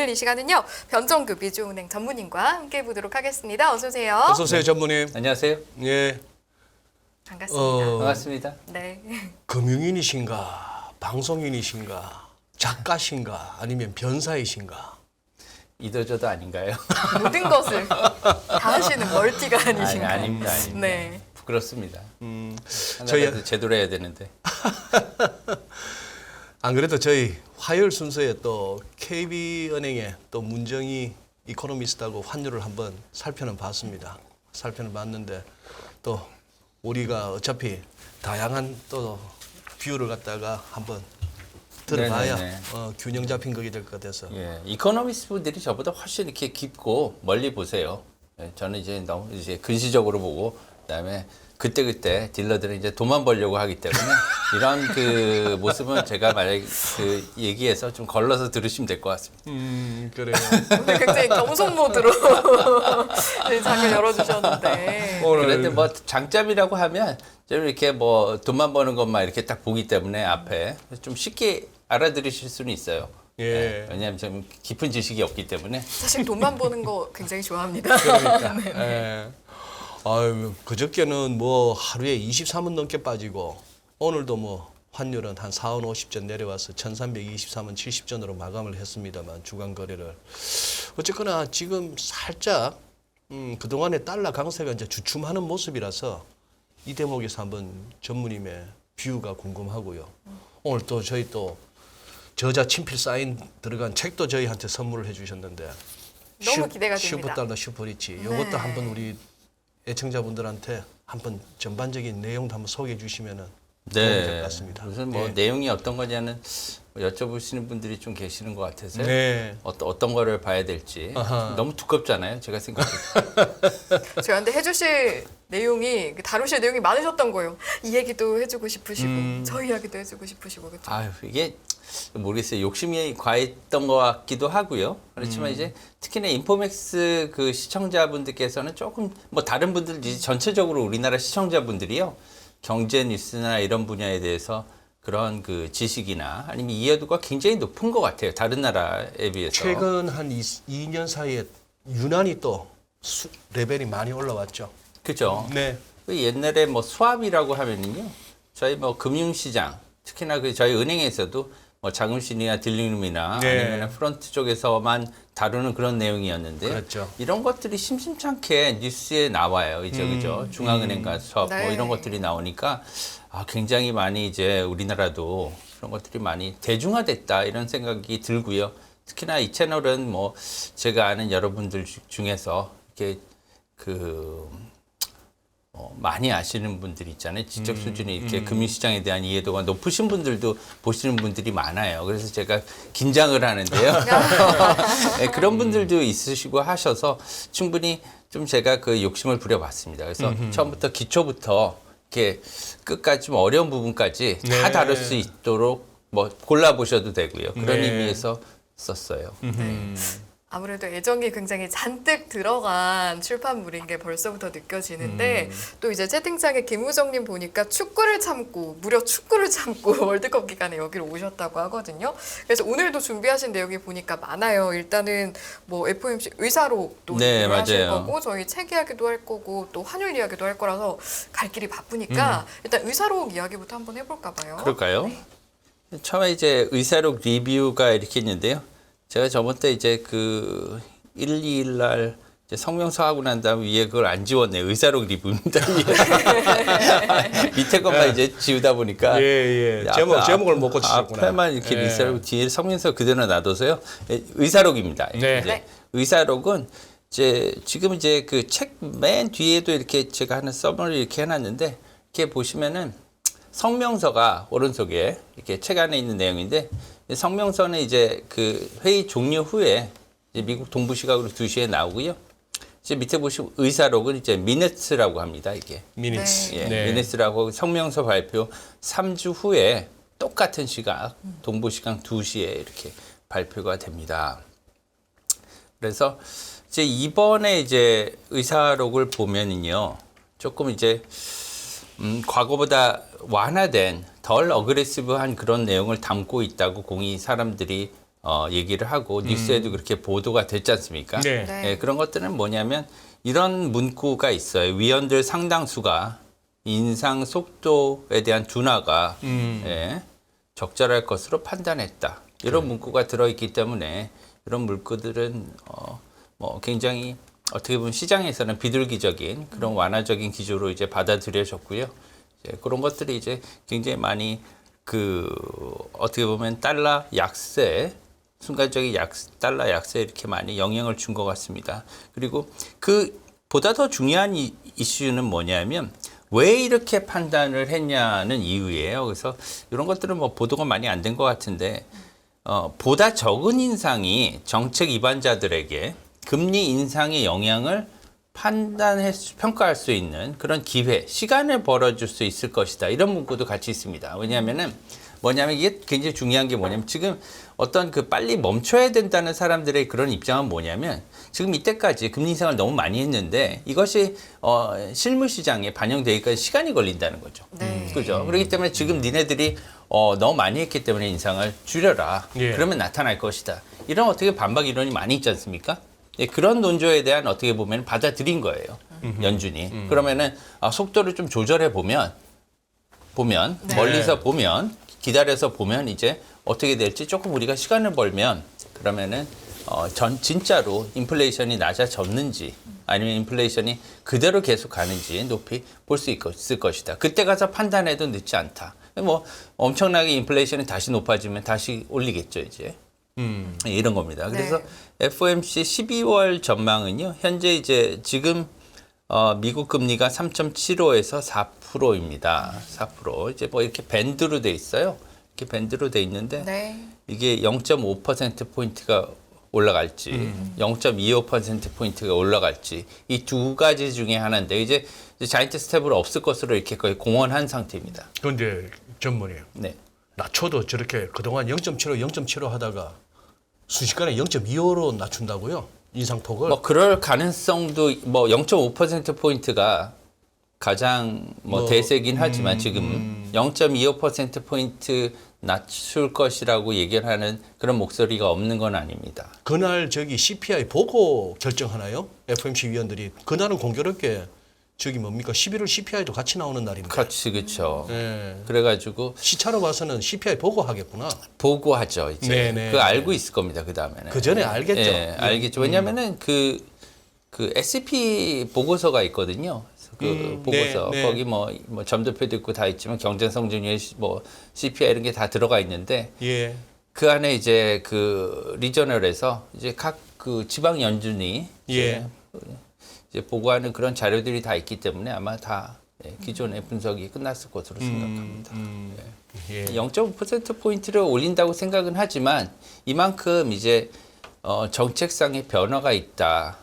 오늘 이 시간은요, 변정규 미주은행 전문인과 함께 해보도록 하겠습니다. 어서 오세요. 어서 오세요, 전무님. 안녕하세요. 예. 반갑습니다. 반갑습니다. 네. 금융인이신가, 방송인이신가, 작가신가, 아니면 변사이신가? 이도저도 아닌가요? 모든 것을 다 하시는 멀티가 아니신가요? 아닙니다. 네. 부끄럽습니다. 저희- 하나라도 제대로 해야 되는데. 안 그래도 저희 화요일 순서에 또 KB은행의 또 문정희 이코노미스트하고 환율을 한번 살펴는 봤습니다. 살펴는 봤는데 또 우리가 어차피 다양한 또 뷰를 갖다가 한번 들어봐야 네네네. 균형 잡힌 거게 될 것 같아서. 예, 이코노미스트 분들이 저보다 훨씬 이렇게 깊고 멀리 보세요. 예, 저는 이제 너무 이제 근시적으로 보고 그다음에 그때 딜러들은 이제 돈만 벌려고 하기 때문에 이런 그 모습은 제가 만약에 그 얘기해서 좀 걸러서 들으시면 될 것 같습니다. 그래요. 오늘 굉장히 겸손 모드로 네, 장을 열어주셨는데. 그런데 뭐 장점이라고 하면 좀 이렇게 뭐 돈만 버는 것만 이렇게 딱 보기 때문에 앞에 좀 쉽게 알아들으실 수는 있어요. 예. 왜냐하면 좀 깊은 지식이 없기 때문에. 사실 돈만 버는 거 굉장히 좋아합니다. 그러니까. 예. 아유, 그저께는 뭐 하루에 23원 넘게 빠지고 오늘도 뭐 환율은 한 4원 50전 내려와서 1323원 70전으로 마감을 했습니다만 주간 거래를 어쨌거나 지금 살짝 그동안의 달러 강세가 이제 주춤하는 모습이라서 이 대목에서 한번 전무님의 뷰가 궁금하고요. 오늘 또 저희 또 저자 친필 사인 들어간 책도 저희한테 선물을 해주셨는데 너무 기대가 됩니다. 슈퍼달러 슈퍼리치 요것도 네. 한번 우리 애청자분들한테 한번 전반적인 내용도 한번 소개해 주시면은 도움이 될 것 같습니다. 무슨 뭐 예. 내용이 어떤 거냐는 여쭤보시는 분들이 좀 계시는 것 같아서요. 네. 어떤 거를 봐야 될지. 아하. 너무 두껍잖아요. 제가 생각할 때. 저희한테 해주실 내용이, 다루실 내용이 많으셨던 거예요. 이 얘기도 해주고 싶으시고, 저 이야기도 해주고 싶으시고, 그렇죠? 아유, 이게 모르겠어요. 욕심이 과했던 것 같기도 하고요. 그렇지만 이제 특히나 인포맥스 그 시청자분들께서는 조금 뭐 다른 분들 이제 전체적으로 우리나라 시청자분들이요. 경제 뉴스나 이런 분야에 대해서 그런 그 지식이나 아니면 이해도가 굉장히 높은 것 같아요. 다른 나라에 비해서. 최근 한 2년 사이에 유난히 또 레벨이 많이 올라왔죠. 그죠? 네. 그 옛날에 뭐 수압이라고 하면은요. 저희 뭐 금융시장, 특히나 그 저희 은행에서도 뭐 자금실이나 딜링룸이나 네. 아니면 프런트 쪽에서만 다루는 그런 내용이었는데요. 그렇죠. 이런 것들이 심심찮게 뉴스에 나와요. 이제 그죠? 중앙은행과 수업 뭐 네. 이런 것들이 나오니까 굉장히 많이 이제 우리나라도 그런 것들이 많이 대중화됐다 이런 생각이 들고요. 특히나 이 채널은 뭐 제가 아는 여러분들 중에서 이렇게 많이 아시는 분들이 있잖아요. 지적 수준이 이렇게 금융시장에 대한 이해도가 높으신 분들도 보시는 분들이 많아요. 그래서 제가 긴장을 하는데요. 네, 그런 분들도 있으시고 하셔서 충분히 좀 제가 그 욕심을 부려봤습니다. 그래서 처음부터 기초부터 이렇게 끝까지 좀 어려운 부분까지 네. 다 다룰 수 있도록 뭐 골라보셔도 되고요. 그런 네. 의미에서 썼어요. 아무래도 애정이 굉장히 잔뜩 들어간 출판물인 게 벌써부터 느껴지는데 또 이제 채팅창에 김우정님 보니까 축구를 참고 무려 축구를 참고 월드컵 기간에 여기로 오셨다고 하거든요. 그래서 오늘도 준비하신 내용이 보니까 많아요. 일단은 뭐 FOMC 의사록도 네, 하실 맞아요. 거고 저희 책 이야기도 할 거고 또 환율 이야기도 할 거라서 갈 길이 바쁘니까 일단 의사록 이야기부터 한번 해볼까 봐요. 그럴까요? 네. 처음에 이제 의사록 리뷰가 이렇게 있는데요. 제가 저번 때 이제 그 1, 2일 날 이제 성명서 하고 난 다음에 위에 그걸 안 지웠네요. 의사록 리뷰입니다. 밑에 것만 이제 지우다 보니까 예. 앞에 제목을 못 고치셨구나. 앞에만 이렇게 예. 의사록 뒤에 성명서 그대로 놔둬서요. 의사록입니다. 네. 이제 네. 의사록은 이제 지금 이제 그 책 맨 뒤에도 이렇게 제가 하는 서머리 이렇게 해놨는데 이렇게 보시면은 성명서가 오른쪽에 이렇게 책 안에 있는 내용인데 성명서는 이제 그 회의 종료 후에 이제 미국 동부 시각으로 2시에 나오고요. 이제 밑에 보시면 의사록은 이제 미니츠라고 합니다. 이게 미니츠. 예, 미니츠라고 성명서 발표 3주 후에 똑같은 시각 동부 시각 2시에 이렇게 발표가 됩니다. 그래서 이제 이번에 이제 의사록을 보면은요. 조금 이제 과거보다 완화된 덜 어그레시브한 그런 내용을 담고 있다고 공이 사람들이 얘기를 하고 뉴스에도 그렇게 보도가 됐지 않습니까? 네. 네. 예, 그런 것들은 뭐냐면 이런 문구가 있어요. 위원들 상당수가 인상 속도에 대한 둔화가 예, 적절할 것으로 판단했다. 이런 문구가 들어있기 때문에 이런 문구들은 뭐 굉장히 어떻게 보면 시장에서는 비둘기적인 그런 완화적인 기조로 이제 받아들여졌고요. 이제 그런 것들이 이제 굉장히 많이 어떻게 보면 달러 약세, 순간적인 달러 약세에 이렇게 많이 영향을 준 것 같습니다. 그리고 보다 더 중요한 이슈는 뭐냐면 왜 이렇게 판단을 했냐는 이유예요. 그래서 이런 것들은 뭐 보도가 많이 안 된 것 같은데 보다 적은 인상이 정책 위반자들에게 금리 인상의 영향을 평가할 수 있는 그런 기회, 시간을 벌어줄 수 있을 것이다. 이런 문구도 같이 있습니다. 왜냐하면 이게 굉장히 중요한 게 뭐냐면 지금 어떤 빨리 멈춰야 된다는 사람들의 그런 입장은 뭐냐면 지금 이때까지 금리 인상을 너무 많이 했는데 이것이 실물 시장에 반영되기까지 시간이 걸린다는 거죠. 네. 그죠? 그렇기 때문에 지금 니네들이 너무 많이 했기 때문에 인상을 줄여라. 예. 그러면 나타날 것이다. 이런 어떻게 반박 이론이 많이 있지 않습니까? 예, 그런 논조에 대한 어떻게 보면 받아들인 거예요. 연준이. 그러면은 속도를 좀 조절해 보면 네. 멀리서 보면 기다려서 보면 이제 어떻게 될지 조금 우리가 시간을 벌면 그러면은 진짜로 인플레이션이 낮아졌는지 아니면 인플레이션이 그대로 계속 가는지 높이 볼 수 있을 것이다. 그때 가서 판단해도 늦지 않다. 뭐 엄청나게 인플레이션이 다시 높아지면 다시 올리겠죠, 이제. 이런 겁니다. 그래서 네. FOMC 12월 전망은요. 현재 이제 지금 미국 금리가 3.75에서 4%입니다. 4%. 이제 뭐 이렇게 밴드로 돼 있어요. 이렇게 밴드로 돼 있는데 네. 이게 0.5% 포인트가 올라갈지 0.25% 포인트가 올라갈지 이 두 가지 중에 하나인데 이제 자이언트 스텝으로 없을 것으로 이렇게 거의 공언한 상태입니다. 그런데 전문이에요. 네. 낮춰도 저렇게 그동안 0.75 하다가 순식간에 0.25로 낮춘다고요? 인상폭을? 뭐 그럴 가능성도 뭐 0.5% 포인트가 가장 대세긴 하지만 지금 0.25% 포인트 낮출 것이라고 얘기를 하는 그런 목소리가 없는 건 아닙니다. 그날 CPI 보고 결정하나요? FOMC 위원들이. 그날은 공교롭게 뭡니까? 11월 CPI도 같이 나오는 날입니다. 그렇지, 그렇죠. 네. 그래가지고 시차로 봐서는 CPI 보고 하겠구나. 보고하죠. 이제 네네. 그거 알고 있을 겁니다. 그 다음에는 그 전에 알겠죠. 예, 알겠죠. 왜냐하면은 그 S&P 보고서가 있거든요. 그 보고서 네. 거기 뭐 점도표도 있고 다 있지만 경제 성장률 CPI 이런 게 다 들어가 있는데 예. 그 안에 이제 그 리저널에서 이제 각 그 지방 연준이 예. 이제 보고하는 그런 자료들이 다 있기 때문에 아마 다 기존의 분석이 끝났을 것으로 생각합니다. 예. 0.5% 포인트를 올린다고 생각은 하지만 이만큼 이제 정책상의 변화가 있다.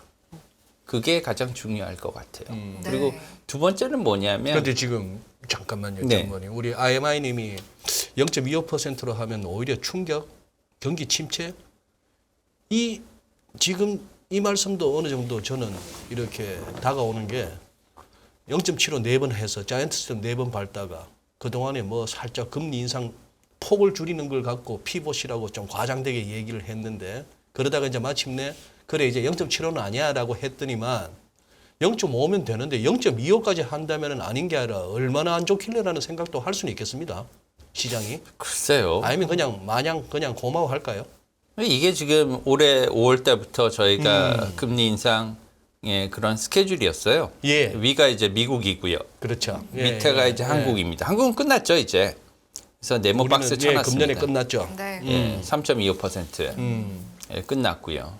그게 가장 중요할 것 같아요. 그리고 네. 두 번째는 뭐냐면 그런데 지금 잠깐만요, 네. 장모님. 우리 IMI님이 0.25%로 하면 오히려 충격, 경기 침체. 지금 이 말씀도 어느 정도 저는 이렇게 다가오는 게 0.75 4번 해서 자이언트 스텝 4번 밟다가 그동안에 뭐 살짝 금리 인상 폭을 줄이는 걸 갖고 피봇이라고 좀 과장되게 얘기를 했는데 그러다가 이제 마침내 그래 이제 0.75는 아니야라고 했더니만 0.5면 되는데 0.25까지 한다면은 아닌 게 아니라 얼마나 안 좋길래라는 생각도 할 수는 있겠습니다. 시장이. 글쎄요. 아니면 그냥 마냥 그냥 고마워할까요? 이게 지금 올해 5월 달부터 저희가 금리 인상의 그런 스케줄이었어요. 예. 위가 이제 미국이고요. 그렇죠. 예, 밑에가 예, 이제 예. 한국입니다. 한국은 끝났죠 이제. 그래서 네모 박스 우리는, 쳐놨습니다. 금년에 끝났죠. 네. 예, 3.25% 예, 끝났고요.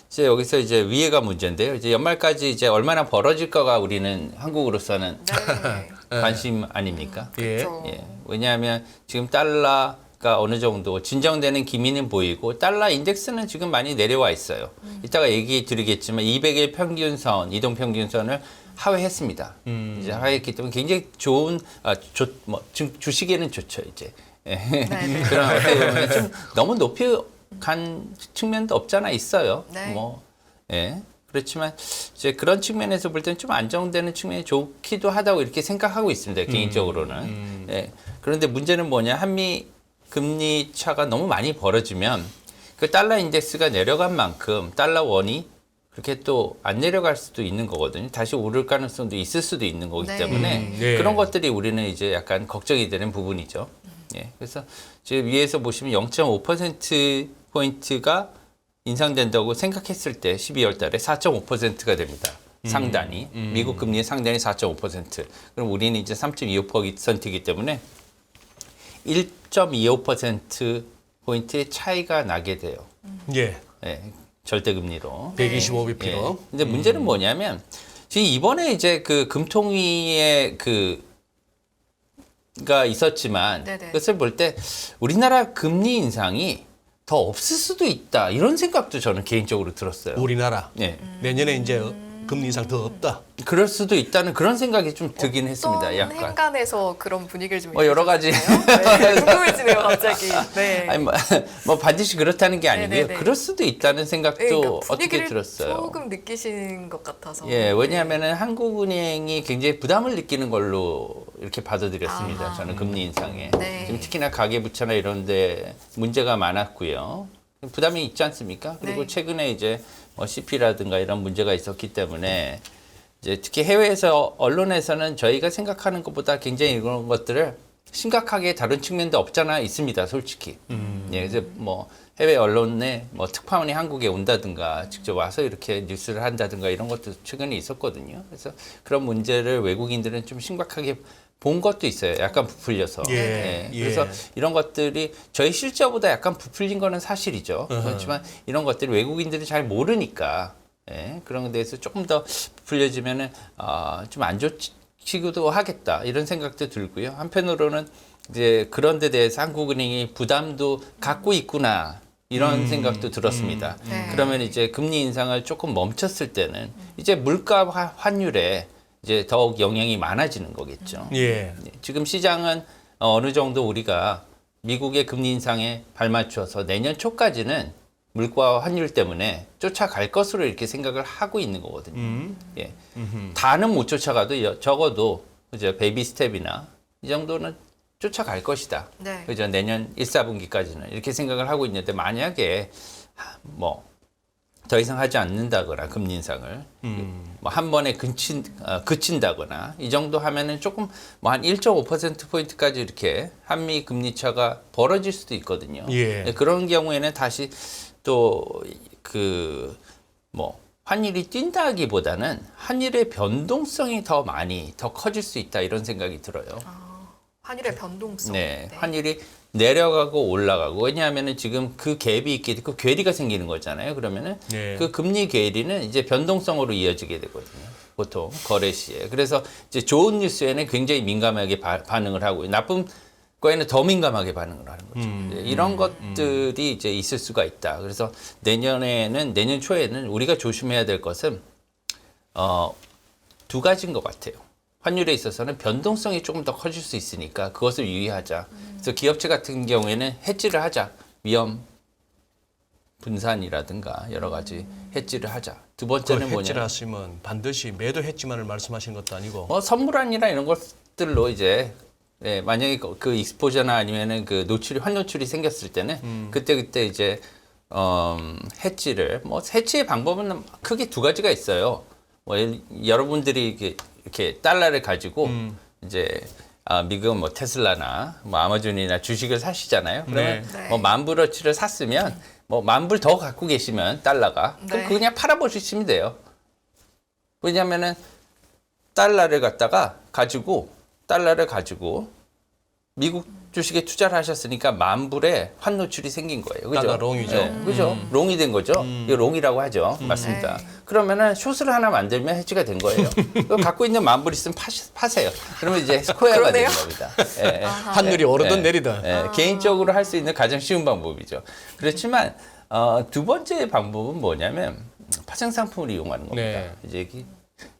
이제 여기서 이제 위에가 문제인데요. 이제 연말까지 이제 얼마나 벌어질까가 우리는 한국으로서는 네. 관심 아닙니까? 예. 그렇죠. 예, 왜냐하면 지금 달러가 어느 정도 진정되는 기미는 보이고 달러 인덱스는 지금 많이 내려와 있어요. 이따가 얘기 드리겠지만 200일 평균선, 이동 평균선을 하회했습니다. 이제 하회했기 때문에 굉장히 좋은 주식에는 좋죠 이제. 예. 네. 그런 어떻게 보면 좀 너무 높이 간 측면도 없잖아 있어요. 네. 예. 그렇지만 이제 그런 측면에서 볼 때는 좀 안정되는 측면이 좋기도 하다고 이렇게 생각하고 있습니다. 개인적으로는. 예. 그런데 문제는 뭐냐? 한미 금리 차가 너무 많이 벌어지면 그 달러 인덱스가 내려간 만큼 달러 원이 그렇게 또 안 내려갈 수도 있는 거거든요. 다시 오를 가능성도 있을 수도 있는 거기 네. 때문에 네. 그런 것들이 우리는 이제 약간 걱정이 되는 부분이죠. 예. 그래서 지금 위에서 보시면 0.5% 포인트가 인상된다고 생각했을 때 12월 달에 4.5%가 됩니다. 상단이. 미국 금리의 상단이 4.5%. 그럼 우리는 이제 3.25%이기 때문에 1.25% 포인트의 차이가 나게 돼요. 예. 예. 절대금리로. 125bp로. 예. 근데 문제는 뭐냐면 지금 이번에 이제 그 금통위의 가 있었지만 네네. 그것을 볼 때 우리나라 금리 인상이 더 없을 수도 있다 이런 생각도 저는 개인적으로 들었어요. 우리나라 예. 내년에 이제 금리 인상 더 없다. 그럴 수도 있다는 그런 생각이 좀 들긴 했습니다. 어떤 약간. 행간에서 그런 분위기를 좀 여러 가지. 네, 궁금해지네요, 갑자기. 네. 아니 뭐 반드시 그렇다는 게 아니고요. 네네네. 그럴 수도 있다는 생각도 네, 그러니까 어떻게 분위기를 들었어요. 조금 느끼신 것 같아서. 예, 왜냐하면은 한국은행이 굉장히 부담을 느끼는 걸로 이렇게 받아들였습니다. 아하. 저는 금리 인상에. 네. 지금 특히나 가계부채나 이런데 문제가 많았고요. 부담이 있지 않습니까? 그리고 네. 최근에 이제 뭐 CP라든가 이런 문제가 있었기 때문에 이제 특히 해외에서 언론에서는 저희가 생각하는 것보다 굉장히 이런 것들을 심각하게 다룬 측면도 없잖아 있습니다, 솔직히. 예, 그래서 뭐 해외 언론에 뭐 특파원이 한국에 온다든가 직접 와서 이렇게 뉴스를 한다든가 이런 것도 최근에 있었거든요. 그래서 그런 문제를 외국인들은 좀 심각하게 본 것도 있어요. 약간 부풀려서. 예, 예. 그래서 이런 것들이 저희 실제보다 약간 부풀린 거는 사실이죠. 그렇지만 이런 것들이 외국인들이 잘 모르니까 예, 그런 데에서 조금 더 부풀려지면은 좀 안 좋기도 하겠다 이런 생각도 들고요. 한편으로는 이제 그런 데 대해서 한국은행이 부담도 갖고 있구나 이런 생각도 들었습니다. 네. 그러면 이제 금리 인상을 조금 멈췄을 때는 이제 물가 환율에 이제 더욱 영향이 많아지는 거겠죠. 예. 지금 시장은 어느 정도 우리가 미국의 금리 인상에 발맞춰서 내년 초까지는 물가 환율 때문에 쫓아갈 것으로 이렇게 생각을 하고 있는 거거든요. 예. 다는 못 쫓아가도 적어도 이제 베이비 스텝이나 이 정도는 쫓아갈 것이다. 네. 그죠? 내년 1, 4분기까지는 이렇게 생각을 하고 있는데 만약에 뭐 더 이상 하지 않는다거나 금리 인상을 뭐 한 번에 그친다거나 이 정도 하면은 조금 뭐 한 1.5% 포인트까지 이렇게 한미 금리 차가 벌어질 수도 있거든요. 예. 그런 경우에는 다시 또 뭐 환율이 뛴다기보다는 환율의 변동성이 더 커질 수 있다 이런 생각이 들어요. 환율의 변동성. 네, 환율이 내려가고 올라가고 왜냐하면은 지금 그 갭이 있게 되고 괴리가 생기는 거잖아요. 그러면은 네. 그 금리 괴리는 이제 변동성으로 이어지게 되거든요. 보통 거래 시에. 그래서 이제 좋은 뉴스에는 굉장히 민감하게 반응을 하고 나쁜 거에는 더 민감하게 반응을 하는 거죠. 이제 이런 것들이 이제 있을 수가 있다. 그래서 내년 초에는 우리가 조심해야 될 것은 두 가지인 것 같아요. 환율에 있어서는 변동성이 조금 더 커질 수 있으니까 그것을 유의하자. 그래서 기업체 같은 경우에는 해지를 하자. 위험 분산이라든가 여러 가지 해지를 하자. 두 번째는 그 해지를 뭐냐? 하시면 반드시 매도 해지만을 말씀하시는 것도 아니고 선물안이나 이런 것들로 이제 만약에 그 익스포저나 아니면은 그 환 노출이 생겼을 때는 그때 이제 해지를 해지의 방법은 크게 두 가지가 있어요. 여러분들이 이렇게 달러를 가지고 이제 미국 테슬라나 아마존이나 주식을 사시잖아요. 그러면 네. 10,000불어치를 샀으면 10,000불 더 갖고 계시면 달러가 그럼 네. 그거 그냥 팔아버리시면 돼요. 왜냐하면은 달러를 가지고 미국 주식에 투자를 하셨으니까 10,000불에 환 노출이 생긴 거예요. 그죠? 달러 롱이죠. 네, 그죠? 롱이 된 거죠. 이거 롱이라고 하죠. 맞습니다. 네. 그러면은 숏을 하나 만들면 해지가 된 거예요. 그거 갖고 있는 10,000불 있으면 파세요. 그러면 이제 스코어가 되는 그러네요. 겁니다. 예. 환율이 오르든 내리든 개인적으로 할 수 있는 가장 쉬운 방법이죠. 그렇지만 두 번째 방법은 뭐냐면 파생 상품을 이용하는 겁니다. 네. 이제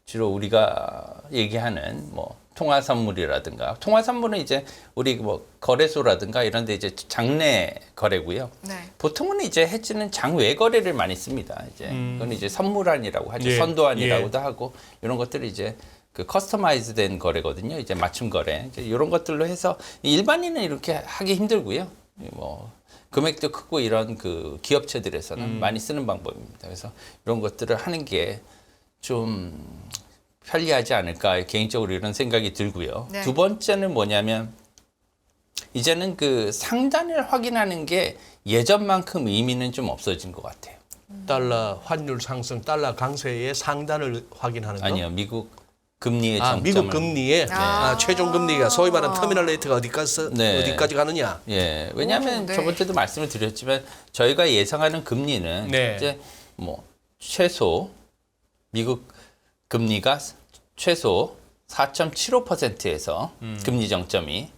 주로 우리가 얘기하는 통화 선물이라든가 통화 선물은 이제 우리 거래소라든가 이런 데 이제 장내 거래고요. 네. 보통은 이제 해지는 장외 거래를 많이 씁니다. 이제 그건 이제 선물안이라고 하죠. 예. 선도안이라고도 하고 이런 것들이 이제 그 커스터마이즈된 거래거든요. 이제 맞춤 거래. 이제 이런 것들로 해서 일반인은 이렇게 하기 힘들고요. 뭐 금액도 크고 이런 그 기업체들에서는 많이 쓰는 방법입니다. 그래서 이런 것들을 하는 게 좀 편리하지 않을까 개인적으로 이런 생각이 들고요. 네. 두 번째는 뭐냐면 이제는 그 상단을 확인하는 게 예전만큼 의미는 좀 없어진 것 같아요. 달러 환율 상승, 달러 강세의 상단을 확인하는 거. 아니요, 미국 금리의 아, 정점을. 미국 금리의 최종 금리가 소위 말하는 터미널 레이트가 네. 어디까지 가느냐. 예, 왜냐하면 네. 저번 주에도 말씀을 드렸지만 저희가 예상하는 금리는 네. 이제 뭐 최소 미국 금리가 최소 4.75%에서 금리 정점이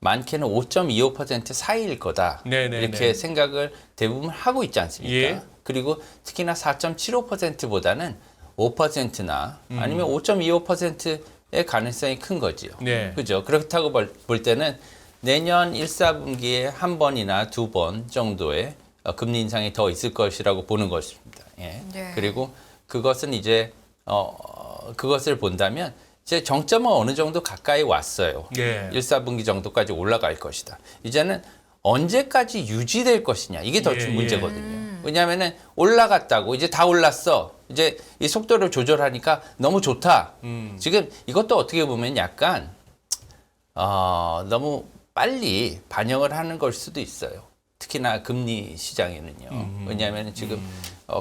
많게는 5.25% 사이일 거다. 네네네. 이렇게 생각을 대부분 하고 있지 않습니까? 예. 그리고 특히나 4.75%보다는 5%나 아니면 5.25%의 가능성이 큰 거지요. 네. 그죠? 그렇다고 볼 때는 내년 1사분기에 한 번이나 두 번 정도의 금리 인상이 더 있을 것이라고 보는 것입니다. 예. 네. 그리고 그것은 이제 그것을 본다면 이제 정점은 어느 정도 가까이 왔어요. 예. 1사분기 정도까지 올라갈 것이다. 이제는 언제까지 유지될 것이냐 이게 더 예, 문제거든요. 왜냐하면은 올라갔다고 이제 다 올랐어. 이제 이 속도를 조절하니까 너무 좋다. 지금 이것도 어떻게 보면 약간 너무 빨리 반영을 하는 걸 수도 있어요. 특히나 금리 시장에는요. 왜냐하면 지금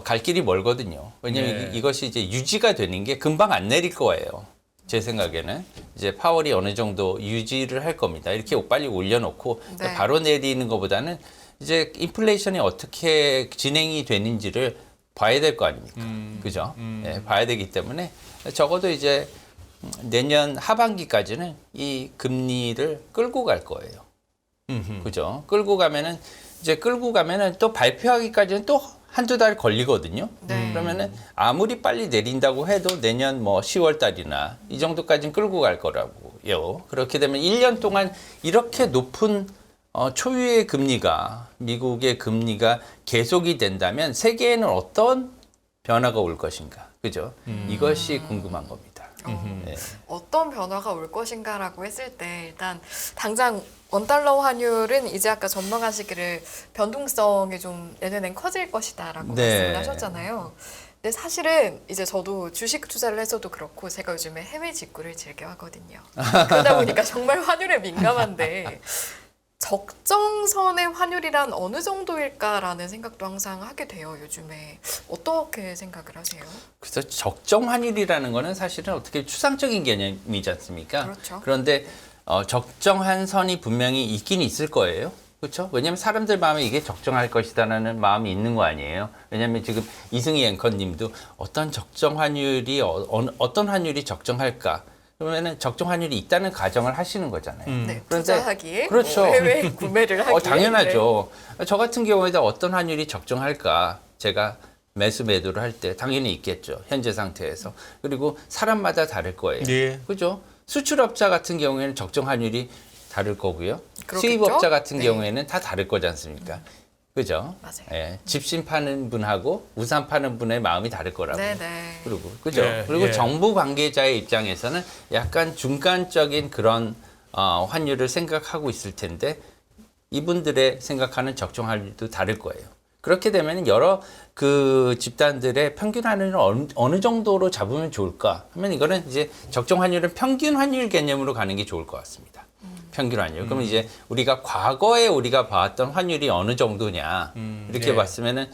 갈 길이 멀거든요. 왜냐하면 네. 이것이 이제 유지가 되는 게 금방 안 내릴 거예요. 제 생각에는 이제 파월이 어느 정도 유지를 할 겁니다. 이렇게 빨리 올려놓고 네. 바로 내리는 것보다는 이제 인플레이션이 어떻게 진행이 되는지를 봐야 될 거 아닙니까? 그죠? 예, 봐야 되기 때문에 적어도 이제 내년 하반기까지는 이 금리를 끌고 갈 거예요. 그죠? 끌고 가면은 또 발표하기까지는 또 한두 달 걸리거든요. 네. 그러면은 아무리 빨리 내린다고 해도 내년 뭐 10월 달이나 이 정도까지는 끌고 갈 거라고요. 그렇게 되면 1년 동안 이렇게 높은 초유의 금리가 미국의 금리가 계속이 된다면 세계에는 어떤 변화가 올 것인가. 그죠? 이것이 궁금한 겁니다. 네. 어떤 변화가 올 것인가라고 했을 때 일단 당장 원달러 환율은 이제 아까 전망하시기를 변동성이 좀 내년엔 커질 것이다라고 네. 말씀을 하셨잖아요. 근데 사실은 이제 저도 주식 투자를 해서도 그렇고 제가 요즘에 해외 직구를 즐겨 하거든요. 그러다 보니까 정말 환율에 민감한데 적정선의 환율이란 어느 정도일까라는 생각도 항상 하게 돼요. 요즘에 어떻게 생각을 하세요? 그래서 적정 환율이라는 거는 사실은 어떻게 추상적인 개념이지 않습니까? 그렇죠. 그런데 적정한 선이 분명히 있긴 있을 거예요. 그렇죠? 왜냐하면 사람들 마음에 이게 적정할 것이다라는 마음이 있는 거 아니에요. 왜냐하면 지금 이승희 앵커님도 어떤 적정 환율이 어떤 환율이 적정할까? 그러면은 적정 환율이 있다는 가정을 하시는 거잖아요. 네, 그런데 투자하기에 그렇죠. 뭐 해외 구매를 하기에 당연하죠. 저 같은 경우에도 어떤 환율이 적정할까? 제가 매수매도를 할 때 당연히 있겠죠. 현재 상태에서. 그리고 사람마다 다를 거예요. 예. 그죠? 수출업자 같은 경우에는 적정 환율이 다를 거고요. 그렇겠죠? 수입업자 같은 네. 경우에는 다 다를 거지 않습니까? 그죠? 맞아요. 예, 집신 파는 분하고 우산 파는 분의 마음이 다를 거라고. 네네. 그리고 그죠? 예, 그리고 예. 정부 관계자의 입장에서는 약간 중간적인 그런 환율을 생각하고 있을 텐데 이분들의 생각하는 적정 환율도 다를 거예요. 그렇게 되면 여러 그 집단들의 평균 환율을 어느 정도로 잡으면 좋을까 하면 이거는 이제 적정 환율은 평균 환율 개념으로 가는 게 좋을 것 같습니다. 평균 환율. 그러면 이제 우리가 과거에 우리가 봐왔던 환율이 어느 정도냐 이렇게 네. 봤으면은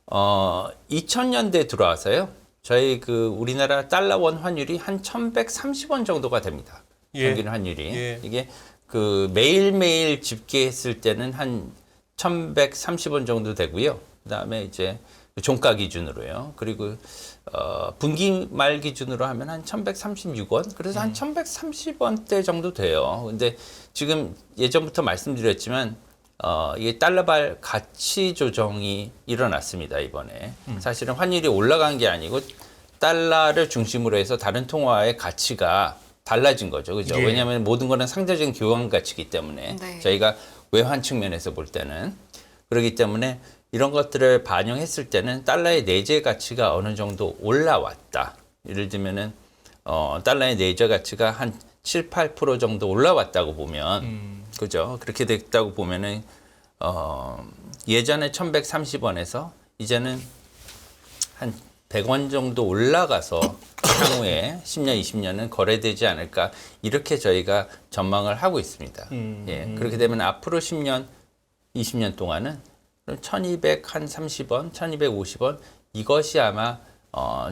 2000년대 들어와서요. 저희 그 우리나라 달러 원 환율이 한 1,130원 정도가 됩니다. 예. 평균 환율이. 예. 이게 그 매일매일 집계했을 때는 한 1,130원 정도 되고요. 그다음에 이제 종가 기준으로요. 그리고 분기 말 기준으로 하면 한 1,136원. 그래서 한 1,130원대 정도 돼요. 근데 지금 예전부터 말씀드렸지만 이게 달러발 가치 조정이 일어났습니다, 이번에. 사실은 환율이 올라간 게 아니고 달러를 중심으로 해서 다른 통화의 가치가 달라진 거죠. 그죠? 예. 왜냐하면 모든 거는 상대적인 교환 가치이기 때문에 네. 저희가 외환 측면에서 볼 때는 그렇기 때문에 이런 것들을 반영했을 때는 달러의 내재 가치가 어느 정도 올라왔다. 예를 들면은 달러의 내재 가치가 한 7, 8% 정도 올라왔다고 보면 그죠? 그렇게 됐다고 보면은 예전에 1,130원에서 이제는 한 100원 정도 올라가서 향후에 10년, 20년은 거래되지 않을까 이렇게 저희가 전망을 하고 있습니다. 예, 그렇게 되면 앞으로 10년, 20년 동안은 1,230원, 1,250원 이것이 아마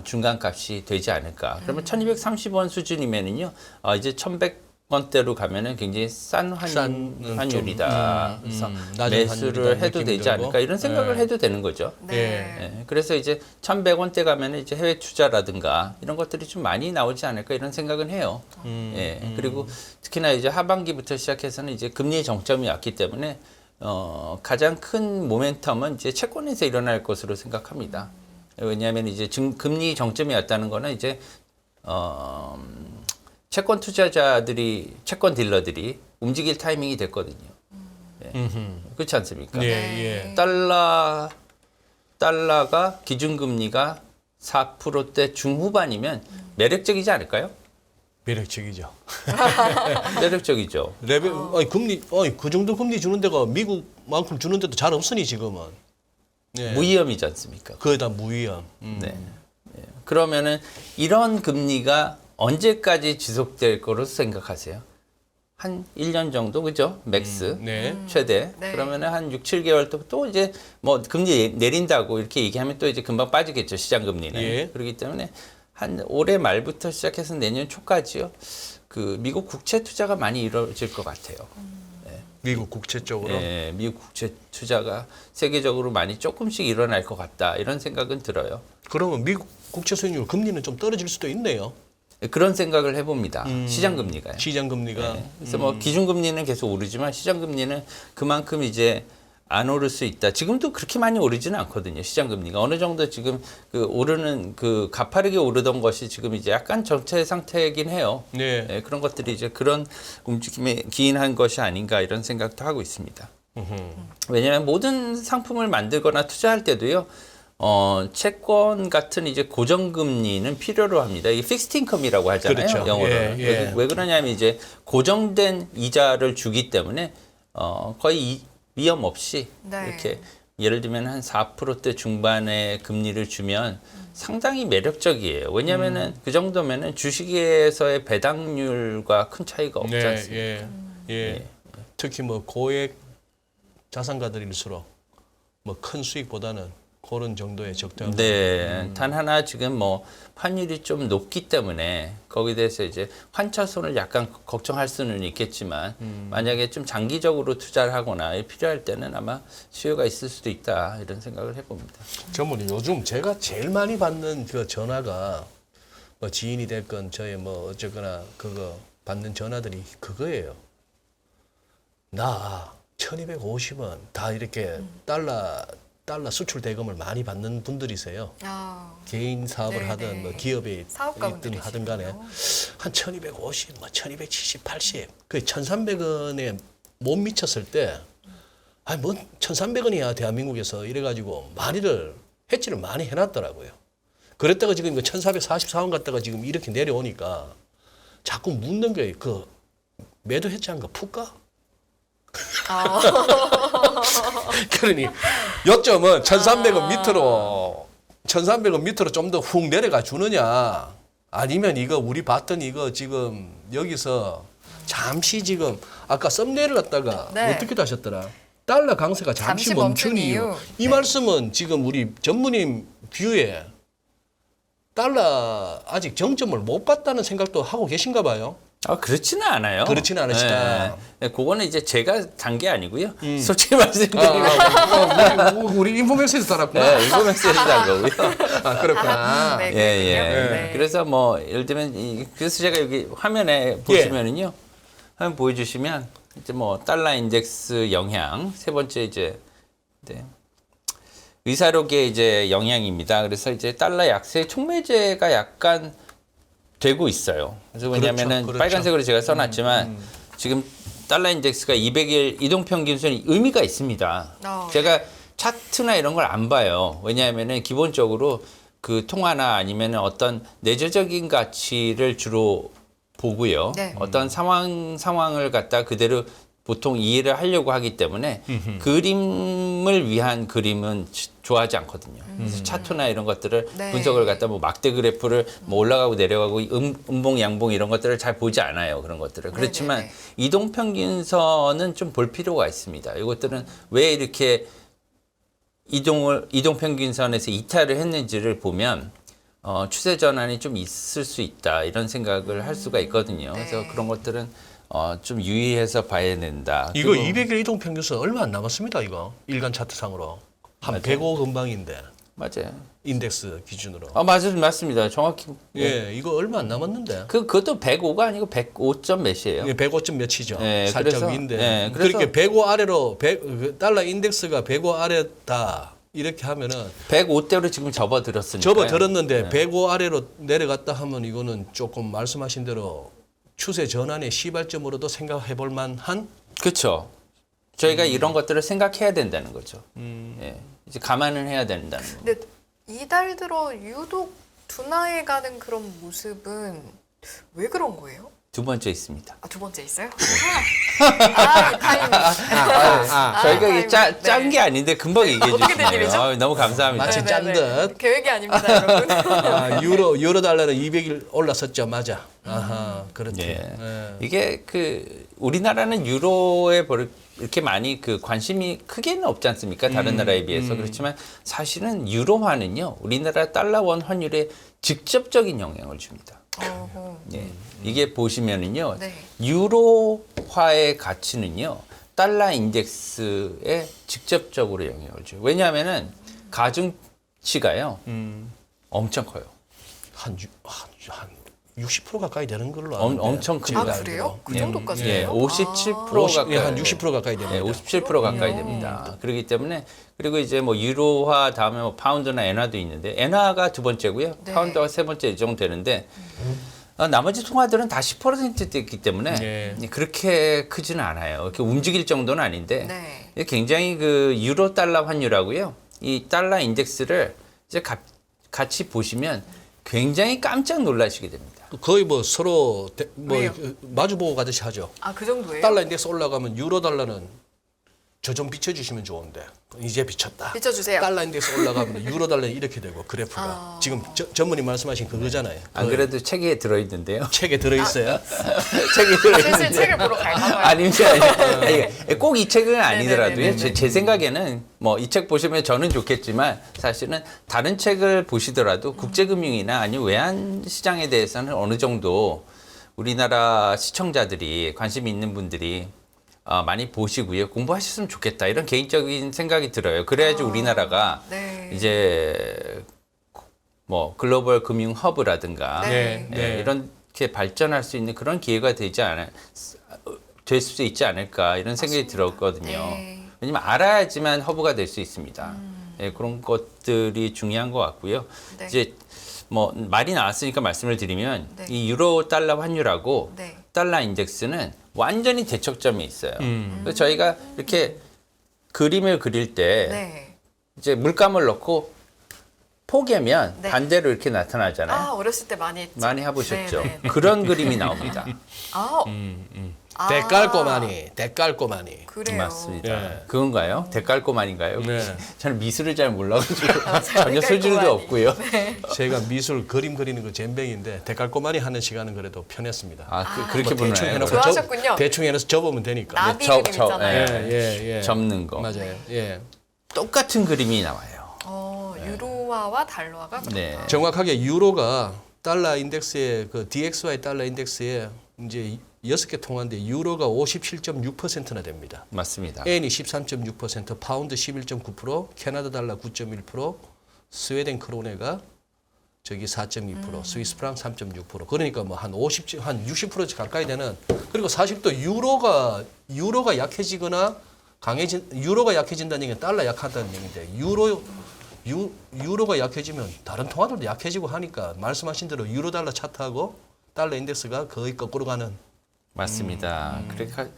중간값이 되지 않을까. 그러면 1,230원 수준이면은요, 이제 1,100원대로 가면은 굉장히 싼 환율이다. 그래서 낮은 매수를 환율이다 해도 느낌이 되지 들고. 않을까 이런 생각을 네. 해도 되는 거죠. 네. 예, 그래서 이제 1,100원대 가면은 이제 해외 투자라든가 이런 것들이 좀 많이 나오지 않을까 이런 생각은 해요. 예, 그리고 특히나 이제 하반기부터 시작해서는 이제 금리 정점이 왔기 때문에 가장 큰 모멘텀은 이제 채권에서 일어날 것으로 생각합니다. 왜냐하면 이제 금리 정점이 왔다는 거는 이제 채권 투자자들이 채권 딜러들이 움직일 타이밍이 됐거든요. 예. 그렇지 않습니까? 예, 예. 달러가 기준금리가 4%대 중후반이면 매력적이지 않을까요? 매력적이죠. 매력적이죠. 레벨 금리 그 정도 금리 주는 데가 미국만큼 주는 데도 잘 없으니 지금은. 예. 무위험이지 않습니까? 거의 다 무위험. 네. 예. 그러면은 이런 금리가 언제까지 지속될 거로 생각하세요? 한 1년 정도 그죠? 맥스. 네. 최대. 네. 그러면은 한 6, 7개월 또 이제 뭐 금리 내린다고 이렇게 얘기하면 또 이제 금방 빠지겠죠. 시장 금리는. 예. 그렇기 때문에 한 올해 말부터 시작해서 내년 초까지요. 그 미국 국채 투자가 많이 이루어질 것 같아요. 미국 국채 쪽으로. 예, 미국 국채 투자가 세계적으로 많이 조금씩 일어날 것 같다. 이런 생각은 들어요. 그러면 미국 국채 수익률 금리는 좀 떨어질 수도 있네요. 그런 생각을 해봅니다. 시장 금리가요. 시장 금리가. 네. 그래서 뭐 기준 금리는 계속 오르지만 시장 금리는 그만큼 이제 안 오를 수 있다. 지금도 그렇게 많이 오르지는 않거든요. 시장 금리가 어느 정도 지금 그 오르는 그 가파르게 오르던 것이 지금 이제 약간 정체 상태이긴 해요. 네. 네, 그런 것들이 이제 그런 움직임에 기인한 것이 아닌가 이런 생각도 하고 있습니다. 왜냐하면 모든 상품을 만들거나 투자할 때도요. 채권 같은 이제 고정금리는 필요로 합니다. 이게 픽스드 인컴이라고 하잖아요. 그렇죠. 영어로. 예, 예. 왜 그러냐면 이제 고정된 이자를 주기 때문에 거의 위험 없이 네. 이렇게 예를 들면 한 4%대 중반의 금리를 주면 상당히 매력적이에요. 왜냐하면은 그 정도면은 주식에서의 배당률과 큰 차이가 없지 네, 않습니까? 예. 특히 뭐 고액 자산가들일수록 뭐 큰 수익보다는 그런 정도의 적당한. 네, 단 하나 지금 뭐 환율이 좀 높기 때문에 거기에 대해서 이제 환차손을 약간 걱정할 수는 있겠지만 만약에 좀 장기적으로 투자를 하거나 필요할 때는 아마 수요가 있을 수도 있다 이런 생각을 해봅니다. 전문이 요즘 제가 제일 많이 받는 그 전화가 뭐 지인이 됐건 저의 뭐 어쨌거나 그거 받는 전화들이 그거예요. 나 1,250원 다 이렇게 달러 수출 대금을 많많이 받는 분들이세요. 아, 개인 사업을 네네. 하든 뭐 기업에 있든 사업가분들이시군요. 하든 간에 한 1,250, 뭐 1,270, 80, 그 1,300원에 못 미쳤을 때 아니 뭐 1,300원이야 대한민국에서 이래가지고 해지를 많이 해놨더라고요. 그랬다가 지금 1,444원 갔다가 지금 이렇게 내려오니까 자꾸 묻는 게 그 매도했지 않은 거 푹가? 아. 그러니 요점은 1,300원 밑으로 1,300원 밑으로 좀 더 훅 내려가 주느냐 아니면 이거 우리 봤던 이거 지금 여기서 잠시 지금 아까 썸네일을 갖다가 네. 어떻게 하셨더라? 달러 강세가 잠시 멈춘 이유. 이 말씀은 지금 우리 전무님 뷰에 달러 아직 정점을 못 봤다는 생각도 하고 계신가 봐요. 그렇지는 않아요. 그렇지는 않으시다. 네, 그거는 이제 제가 단 게 아니고요. 솔직히 말씀드리면 우리 인포맥스에서 달았구나. 네, 이거 메시지 단 거고요. 아, 그렇구나. 네, 예. 그렇군요. 네. 그래서 뭐 예를 들면 그래서 제가 여기 화면에 보시면은요. 한번 보여주시면 이제 뭐 달러 인덱스 영향 세 번째 이제 네. 의사록의 이제 영향입니다. 그래서 이제 달러 약세 촉매제가 약간 되고 있어요. 그래서 왜냐하면은 그렇죠. 빨간색으로 제가 써놨지만 지금 달러 인덱스가 200일 이동평균선이 의미가 있습니다. 제가 차트나 이런 걸 안 봐요. 왜냐하면은 기본적으로 그 통화나 아니면은 어떤 내재적인 가치를 주로 보고요. 네. 어떤 상황을 갖다 그대로 보통 이해를 하려고 하기 때문에 그림을 위한 그림은 좋아하지 않거든요. 그래서 차트나 이런 것들을 네. 분석을 갖다 뭐 막대 그래프를 뭐 올라가고 내려가고 음봉 양봉 이런 것들을 잘 보지 않아요. 그런 것들을. 그렇지만 네네네. 이동평균선은 좀 볼 필요가 있습니다. 이것들은 왜 이렇게 이동평균선에서 이탈을 했는지를 보면 추세 전환이 좀 있을 수 있다 이런 생각을 할 수가 있거든요. 네. 그래서 그런 것들은 좀 유의해서 봐야 된다. 이거 그리고 200일 이동 평균선 얼마 안 남았습니다. 이거 일간 차트상으로 한 맞아요. 105 근방인데 맞아요. 인덱스 기준으로. 맞습니다. 정확히. 예, 이거 얼마 안 남았는데. 그것도 105가 아니고 105점 몇이에요. 예, 105점 몇이죠. 예, 살짝 그래서, 위인데. 예, 그래서- 그렇게 105 아래로 달러 인덱스가 105 아래다 이렇게 하면은 105대로 지금 접어들었으니까. 접어들었는데 105 아래로 내려갔다 하면 이거는 조금 말씀하신 대로 추세 전환의 시발점으로도 생각해 볼 만한. 그렇죠. 저희가 이런 것들을 생각해야 된다는 거죠. 예. 이제 감안을 해야 된다는 거. 근데 이달 들어 유독 둔화해 가는 그런 모습은 왜 그런 거예요? 두 번째 있습니다. 두 번째 있어요? 이 타이밍. 저희가 이게 타이밍. 짠 게 아닌데 금방 얘기해 어떻게 된 주시네요. 일이죠? 너무 감사합니다. 마치 짠 듯. 계획이 아닙니다, 여러분. 유로 달러는 200일 올랐었죠. 맞아. 아하, 그렇죠. 예. 예. 이게 우리나라는 유로에 이렇게 많이 관심이 크게는 없지 않습니까? 다른 나라에 비해서. 그렇지만 사실은 유로화는요, 우리나라 달러원 환율에 직접적인 영향을 줍니다. 어허. 예. 이게 보시면은요, 네. 유로화의 가치는요, 달러 인덱스에 직접적으로 영향을 줘요. 왜냐하면은 가중치가요, 엄청 커요. 한 60% 가까이 되는 걸로 아는데. 엄청 큽니다. 그래요? 그 예. 정도까지요? 예, 57% 가까이. 한 60% 가까이 됩니다. 네, 57% 가까이 됩니다. 그렇기 때문에 그리고 이제 뭐 유로화 다음에 뭐 파운드나 엔화도 있는데 엔화가 두 번째고요. 네. 파운드가 세 번째 이 정도 되는데 나머지 통화들은 다 10%대이기 때문에 네. 그렇게 크지는 않아요. 이렇게 움직일 정도는 아닌데 네. 굉장히 유로 달러 환율하고요. 이 달러 인덱스를 이제 같이 보시면 굉장히 깜짝 놀라시게 됩니다. 거의 뭐 서로 왜요? 마주보고 가듯이 하죠. 그 정도예요? 달러 인덱스 올라가면 유로 달러는 저 좀 비춰주시면 좋은데 이제 비쳤다. 비춰주세요. 달러 인덱스 올라가면 유로 달러는 이렇게 되고 그래프가 지금 전문님 말씀하신 그거잖아요. 안 그래도 책에 들어있는데요. 책에 들어있어요. 책이 슬슬 들어있는데. 책을 보러 갈까 봐요. 아닙니다. 꼭 이 책은 아니더라도요. 네네네네. 제 생각에는 뭐 이 책 보시면 저는 좋겠지만 사실은 다른 책을 보시더라도 국제금융이나 아니면 외환시장에 대해서는 어느 정도 우리나라 시청자들이 관심 있는 분들이 많이 보시고요. 공부하셨으면 좋겠다. 이런 개인적인 생각이 들어요. 그래야지 우리나라가 네. 이제 뭐 글로벌 금융 허브라든가 네. 이렇게 발전할 수 있는 그런 기회가 될 수 있지 않을까 이런 생각이 들었거든요. 네. 왜냐면 알아야지만 허브가 될 수 있습니다. 예, 그런 것들이 중요한 것 같고요. 네. 이제 뭐 말이 나왔으니까 말씀을 드리면 네. 이 유로 달러 환율하고 네. 달러 인덱스는 완전히 대척점에 있어요. 그래서 저희가 이렇게 그림을 그릴 때 네. 이제 물감을 넣고 포개면 네. 반대로 이렇게 나타나잖아요. 어렸을 때 많이 했죠. 많이 해보셨죠? 네, 네. 그런 그림이 나옵니다. 대깔꼬마니. 그래요. 맞습니다. 네. 그건가요? 대깔꼬만인가요? 네. 저는 미술을 잘 몰라가지고 대깔꼬마니. 전혀 소질도 없고요. 제가 미술 그림 그리는 거 젬병인데 대깔꼬마니 하는 시간은 그래도 편했습니다. 그렇게 뭐 대충 보나요? 해놓고 좋아하셨군요. 대충 해서 접으면 되니까. 나비 저- 그림 저- 있잖아요. 예. 접는 거. 맞아요. 예. 똑같은 그림이 나와요. 유로화와 달러화가 네. 그렇구나. 정확하게 유로가 달러 인덱스에 그 DXY 달러 인덱스에 이제 6개 통화인데 유로가 57.6%나 됩니다. 맞습니다. 엔이 13.6%, 파운드 11.9%, 캐나다 달러 9.1%, 스웨덴 크로네가 저기 4.2%, 스위스 프랑 3.6%. 그러니까 뭐 한 60% 가까이 되는. 그리고 사실 또 유로가 약해지거나 유로가 약해진다는 얘기는 달러 약하다는 얘기인데 유로가 약해지면 다른 통화들도 약해지고 하니까 말씀하신 대로 유로 달러 차트하고 달러 인덱스가 거의 거꾸로 가는. 맞습니다.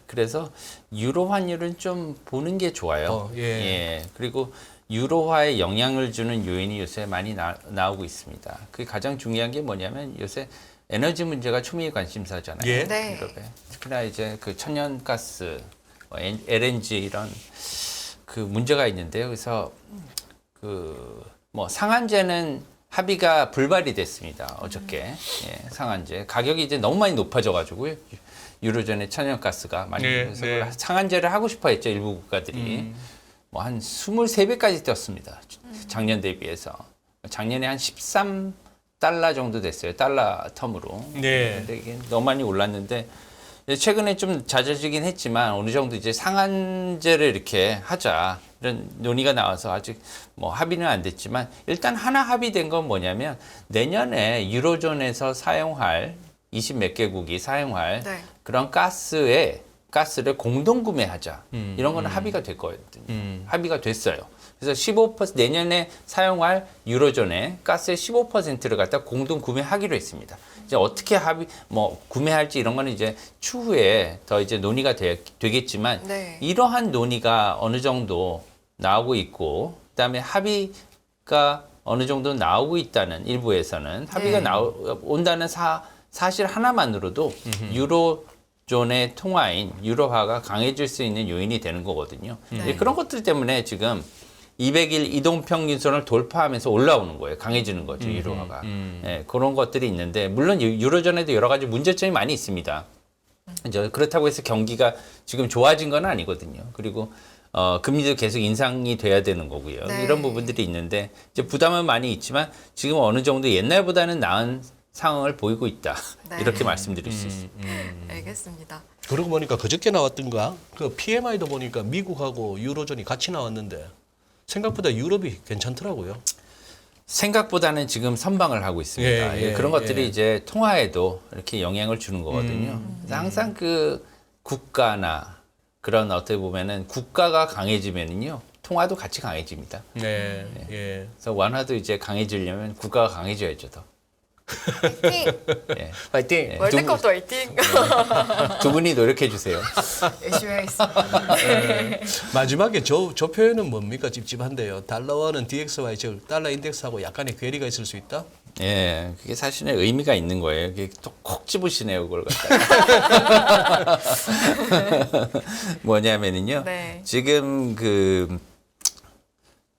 그래서 유로 환율은 좀 보는 게 좋아요. 예. 그리고 유로화에 영향을 주는 요인이 요새 많이 나오고 있습니다. 그게 가장 중요한 게 뭐냐면 요새 에너지 문제가 초미의 관심사잖아요. 예. 네. 유럽에. 특히나 이제 그 천연가스 LNG 이런 그 문제가 있는데요. 그래서 그 뭐 상한제는 합의가 불발이 됐습니다. 어저께 상한제 가격이 이제 너무 많이 높아져가지고요. 유로존의 천연가스가 많이 그래서 상한제를 하고 싶어했죠. 일부 국가들이 뭐 한 23배까지 뛰었습니다. 작년 대비해서 작년에 한 13달러 정도 됐어요. 달러 텀으로. 네. 근데 이게 너무 많이 올랐는데 최근에 좀 잦아지긴 했지만 어느 정도 이제 상한제를 이렇게 하자 이런 논의가 나와서 아직 뭐 합의는 안 됐지만 일단 하나 합의된 건 뭐냐면 내년에 유로존에서 사용할 20 몇 개국이 사용할 네. 그런 가스를 공동 구매하자 이런 거는 합의가 될 거거든요. 합의가 됐어요. 그래서 15% 내년에 사용할 유로존의 가스의 15%를 갖다 공동 구매하기로 했습니다. 이제 어떻게 구매할지 이런 거는 이제 추후에 더 이제 논의가 되겠지만 네. 이러한 논의가 어느 정도 나오고 있고 그다음에 합의가 어느 정도 나오고 있다는 일부에서는 합의가 온다는 사실 하나만으로도 유로존의 통화인 유로화가 강해질 수 있는 요인이 되는 거거든요. 네. 그런 것들 때문에 지금 200일 이동평균선을 돌파하면서 올라오는 거예요. 강해지는 거죠, 유로화가. 그런 것들이 있는데 물론 유로존에도 여러 가지 문제점이 많이 있습니다. 이제 그렇다고 해서 경기가 지금 좋아진 건 아니거든요. 그리고 금리도 계속 인상이 돼야 되는 거고요. 네. 이런 부분들이 있는데 이제 부담은 많이 있지만 지금 어느 정도 옛날보다는 나은 상황을 보이고 있다. 네. 이렇게 말씀드릴 수 있습니다. 알겠습니다. 그러고 보니까 그저께 나왔던가 그 PMI도 보니까 미국하고 유로존이 같이 나왔는데 생각보다 유럽이 괜찮더라고요. 생각보다는 지금 선방을 하고 있습니다. 그런 것들이 이제 통화에도 이렇게 영향을 주는 거거든요. 그래서 항상 그 국가나 그런 어떻게 보면은 국가가 강해지면은요 통화도 같이 강해집니다. 네. 그래서 완화도 이제 강해지려면 국가가 강해져야죠 더. 화이팅! 예. 파이팅. 월드컵도 화이팅! 두 분이 노력해 주세요. 열심히 하겠습니다. 마지막에 저 표현은 뭡니까? 찝찝한데요. 달러와는 DXY 즉 달러 인덱스하고 약간의 괴리가 있을 수 있다. 예, 그게 사실은 의미가 있는 거예요. 그게 또 콕 집으시네요, 그걸 갖다가. 뭐냐면은요. 네. 지금 그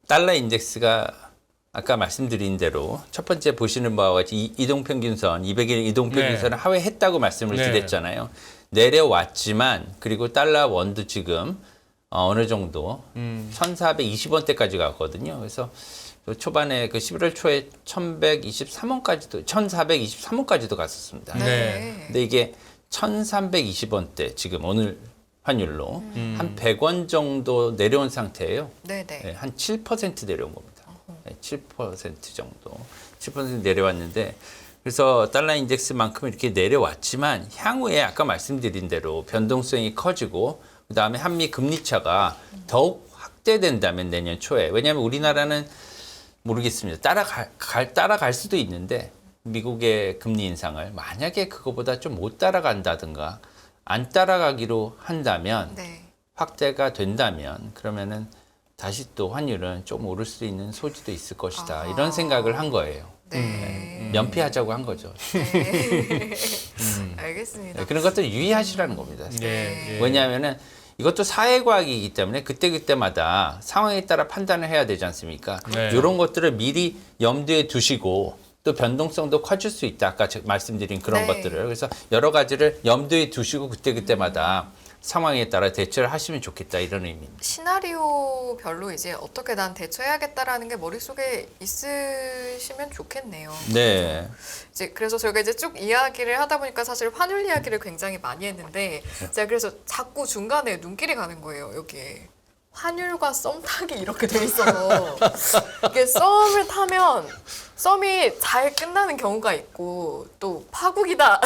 달러 인덱스가 아까 말씀드린 대로 첫 번째 보시는 바와 같이 이동평균선, 200일 이동평균선을 하회했다고 말씀을 드렸잖아요. 내려왔지만 그리고 달러 원도 지금 어느 정도 1,420원대까지 갔거든요. 그래서 초반에 그 11월 초에 1,423원까지도 갔었습니다. 네. 근데 이게 1,320원대 지금 오늘 환율로 한 100원 정도 내려온 상태예요. 네네. 네, 한 7% 내려온 겁니다. 네, 7% 정도. 7% 내려왔는데 그래서 달러 인덱스만큼 이렇게 내려왔지만 향후에 아까 말씀드린 대로 변동성이 커지고 그다음에 한미 금리 차가 더욱 확대된다면 내년 초에 왜냐하면 우리나라는 모르겠습니다. 따라갈 수도 있는데 미국의 금리 인상을 만약에 그거보다 좀 못 따라간다든가 안 따라가기로 한다면 네. 확대가 된다면 그러면은 다시 또 환율은 좀 오를 수 있는 소지도 있을 것이다. 이런 생각을 한 거예요. 네. 면피하자고 한 거죠. 알겠습니다. 네, 그런 것들 유의하시라는 겁니다. 네. 왜냐하면은 이것도 사회과학이기 때문에 그때그때마다 상황에 따라 판단을 해야 되지 않습니까? 네. 이런 것들을 미리 염두에 두시고 또 변동성도 커질 수 있다. 아까 말씀드린 그런 네. 것들을. 그래서 여러 가지를 염두에 두시고 그때그때마다 상황에 따라 대처를 하시면 좋겠다. 이런 의미입니다. 시나리오별로 이제 어떻게 난 대처해야겠다라는 게 머릿속에 있으시면 좋겠네요. 네. 이제 그래서 저희가 이제 쭉 이야기를 하다 보니까 사실 환율 이야기를 굉장히 많이 했는데 제가 그래서 자꾸 중간에 눈길이 가는 거예요. 여기에 환율과 썸 타기 이렇게 돼 있어서 이게 썸을 타면 썸이 잘 끝나는 경우가 있고 또 파국이다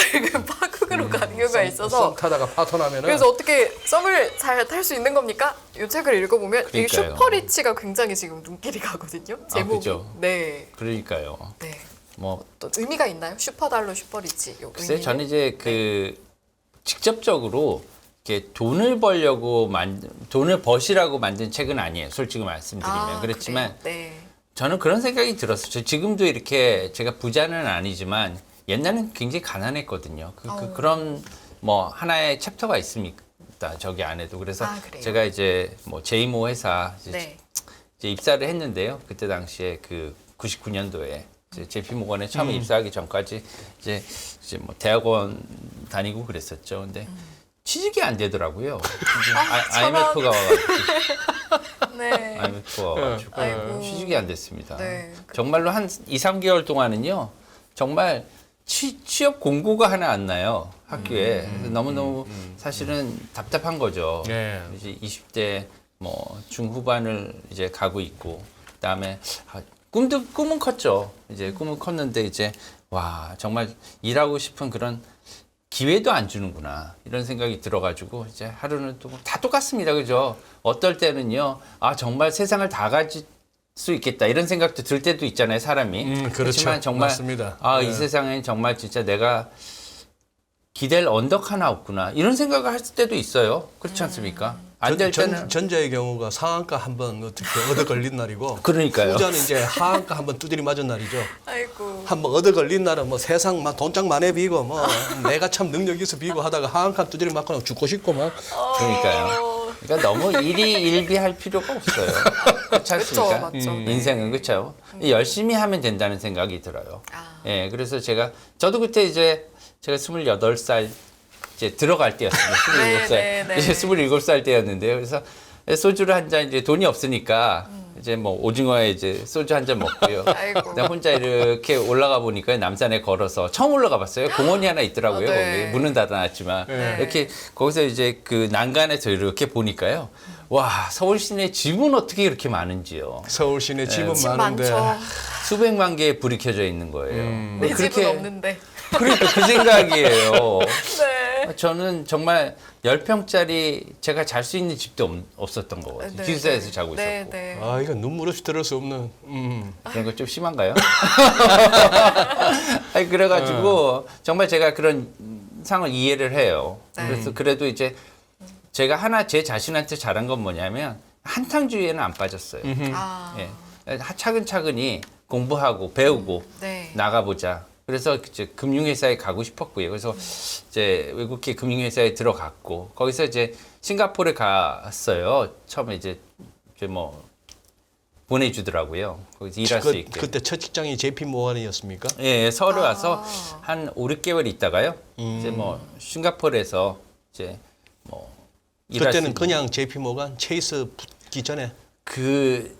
파국으로 가는 경우가 있어서 썸 타다가 파토나면은 그래서 어떻게 썸을 잘 탈 수 있는 겁니까? 이 책을 읽어보면 이 그러니까요. 슈퍼리치가 굉장히 지금 눈길이 가거든요. 제목이. 그죠. 네. 그러니까요. 네. 뭐 또 의미가 있나요? 슈퍼달러 슈퍼리치. 요 글쎄 의미는? 저는 이제 그 직접적으로 이렇게 돈을 버시라고 만든 책은 아니에요. 솔직히 말씀드리면. 그렇지만 그래요? 네. 저는 그런 생각이 들었어요. 지금도 이렇게 제가 부자는 아니지만 옛날엔 굉장히 가난했거든요. 그런 뭐 하나의 챕터가 있습니다. 있었다. 저기 안에도. 그래서 아, 그래요? 제가 이제 뭐 제이모 회사 네. 이제 입사를 했는데요. 그때 당시에 그 99년도에 JP 모건에 처음에 입사하기 전까지 이제 뭐 대학원 다니고 그랬었죠. 근데 취직이 안 되더라고요. IMF가 와가지고. 네. IMF가 와가지고 아이고. 취직이 안 됐습니다. 네. 정말로 한 2, 3개월 동안은요. 정말 취업 공고가 하나 안 나요. 학교에. 그래서 너무너무 사실은 답답한 거죠. 네. 이제 20대 뭐 중후반을 이제 가고 있고 그다음에 꿈은 컸죠. 이제 꿈은 컸는데 이제 와 정말 일하고 싶은 그런 기회도 안 주는구나 이런 생각이 들어가지고 이제 하루는 또 다 똑같습니다. 그죠? 어떨 때는요. 아 정말 세상을 다 가질 수 있겠다 이런 생각도 들 때도 있잖아요. 사람이. 그렇죠. 그렇지만 정말 맞습니다. 이 네. 세상엔 정말 진짜 내가 기댈 언덕 하나 없구나 이런 생각을 할 때도 있어요. 그렇지 않습니까? 안 될 때는 전자의 경우가 상한가 한번 어떻게 얻어 걸린 날이고 그러니까요. 후자는 이제 하한가 한번 두드리 맞은 날이죠. 아이고. 한번 얻어 걸린 날은 뭐 세상 막 돈짝 많이 비고 뭐 내가 참 능력 있어 비고 하다가 하한가 두드리 맞고 죽고 싶고 막 그러니까요. 그러니까 너무 일비할 필요가 없어요. 그렇지 않습니까? 그쵸, 맞죠. 네. 인생은 그렇죠. 열심히 하면 된다는 생각이 들어요. 아. 예, 그래서 저도 그때 이제 제가 28살 이제 들어갈 때였습니다. 27살. 네, 네, 네. 이제 27살 때였는데요. 그래서 소주를 한 잔 이제 돈이 없으니까 이제 뭐 오징어에 이제 소주 한 잔 먹고요. 아이고. 그다음 혼자 이렇게 올라가 보니까 남산에 걸어서 처음 올라가 봤어요. 공원이 하나 있더라고요. 네. 거기 문은 닫아놨지만 네. 이렇게 거기서 이제 그 난간에서 이렇게 보니까요. 와 서울 시내 집은 어떻게 이렇게 많은지요. 서울 시내 집은 집 많은데 많죠. 수백만 개의 불이 켜져 있는 거예요. 내 집은 없는데. 그러니까 그 생각이에요. 네. 저는 정말 10평짜리 제가 잘 수 있는 집도 없었던 거 같아요. 네, 기숙사에서 네. 자고 네, 있었고. 네. 아 이거 눈물 없이 들을 수 없는 그런 거 좀 심한가요? 아니, 그래가지고 정말 제가 그런 상을 이해를 해요. 네. 그래서 그래도 이제 제가 하나 제 자신한테 잘한 건 뭐냐면 한탕주의에는 안 빠졌어요. 아. 예. 차근차근히 공부하고 배우고 네. 나가보자. 그래서 이제 금융회사에 가고 싶었고요. 그래서 이제 외국계 금융회사에 들어갔고 거기서 이제 싱가포르에 갔어요. 처음에 이제 뭐 보내주더라고요. 거기서 일할 수 있게. 그때 첫 직장이 JP 모건이었습니까? 예, 서울에 와서 한 5, 6개월 있다가요. 이제 뭐 싱가포르에서 이제 뭐 일할 수 그때는 있는 그냥 JP 모건 체이스 붙기 전에 그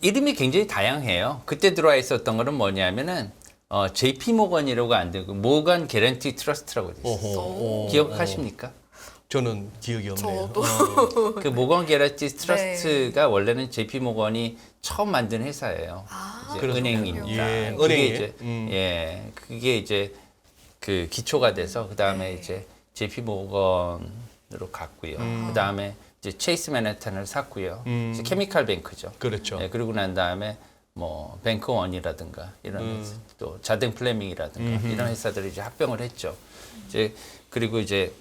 이름이 굉장히 다양해요. 그때 들어와 있었던 거는 뭐냐면은 JP 모건이라고 안 되고 모건 개런티 트러스트라고 돼 있어요. 오호. 기억하십니까? 저는 기억이 없네요. 저도. 그 모건 개런티 트러스트가 원래는 JP 모건이 처음 만든 회사예요. 이제 그렇군요. 은행입니다. 예, 그게 은행이. 이제 그게 이제 그 기초가 돼서 그 다음에 이제 JP 모건으로 갔고요. 그 다음에 이제 체이스 맨해튼을 샀고요. 이제 케미칼 뱅크죠. 그렇죠. 네, 그러고 난 다음에 뭐 뱅크원이라든가 이런 회사, 또 자댕 플레밍이라든가 이런 회사들이 이제 합병을 했죠. 이제 그리고 이제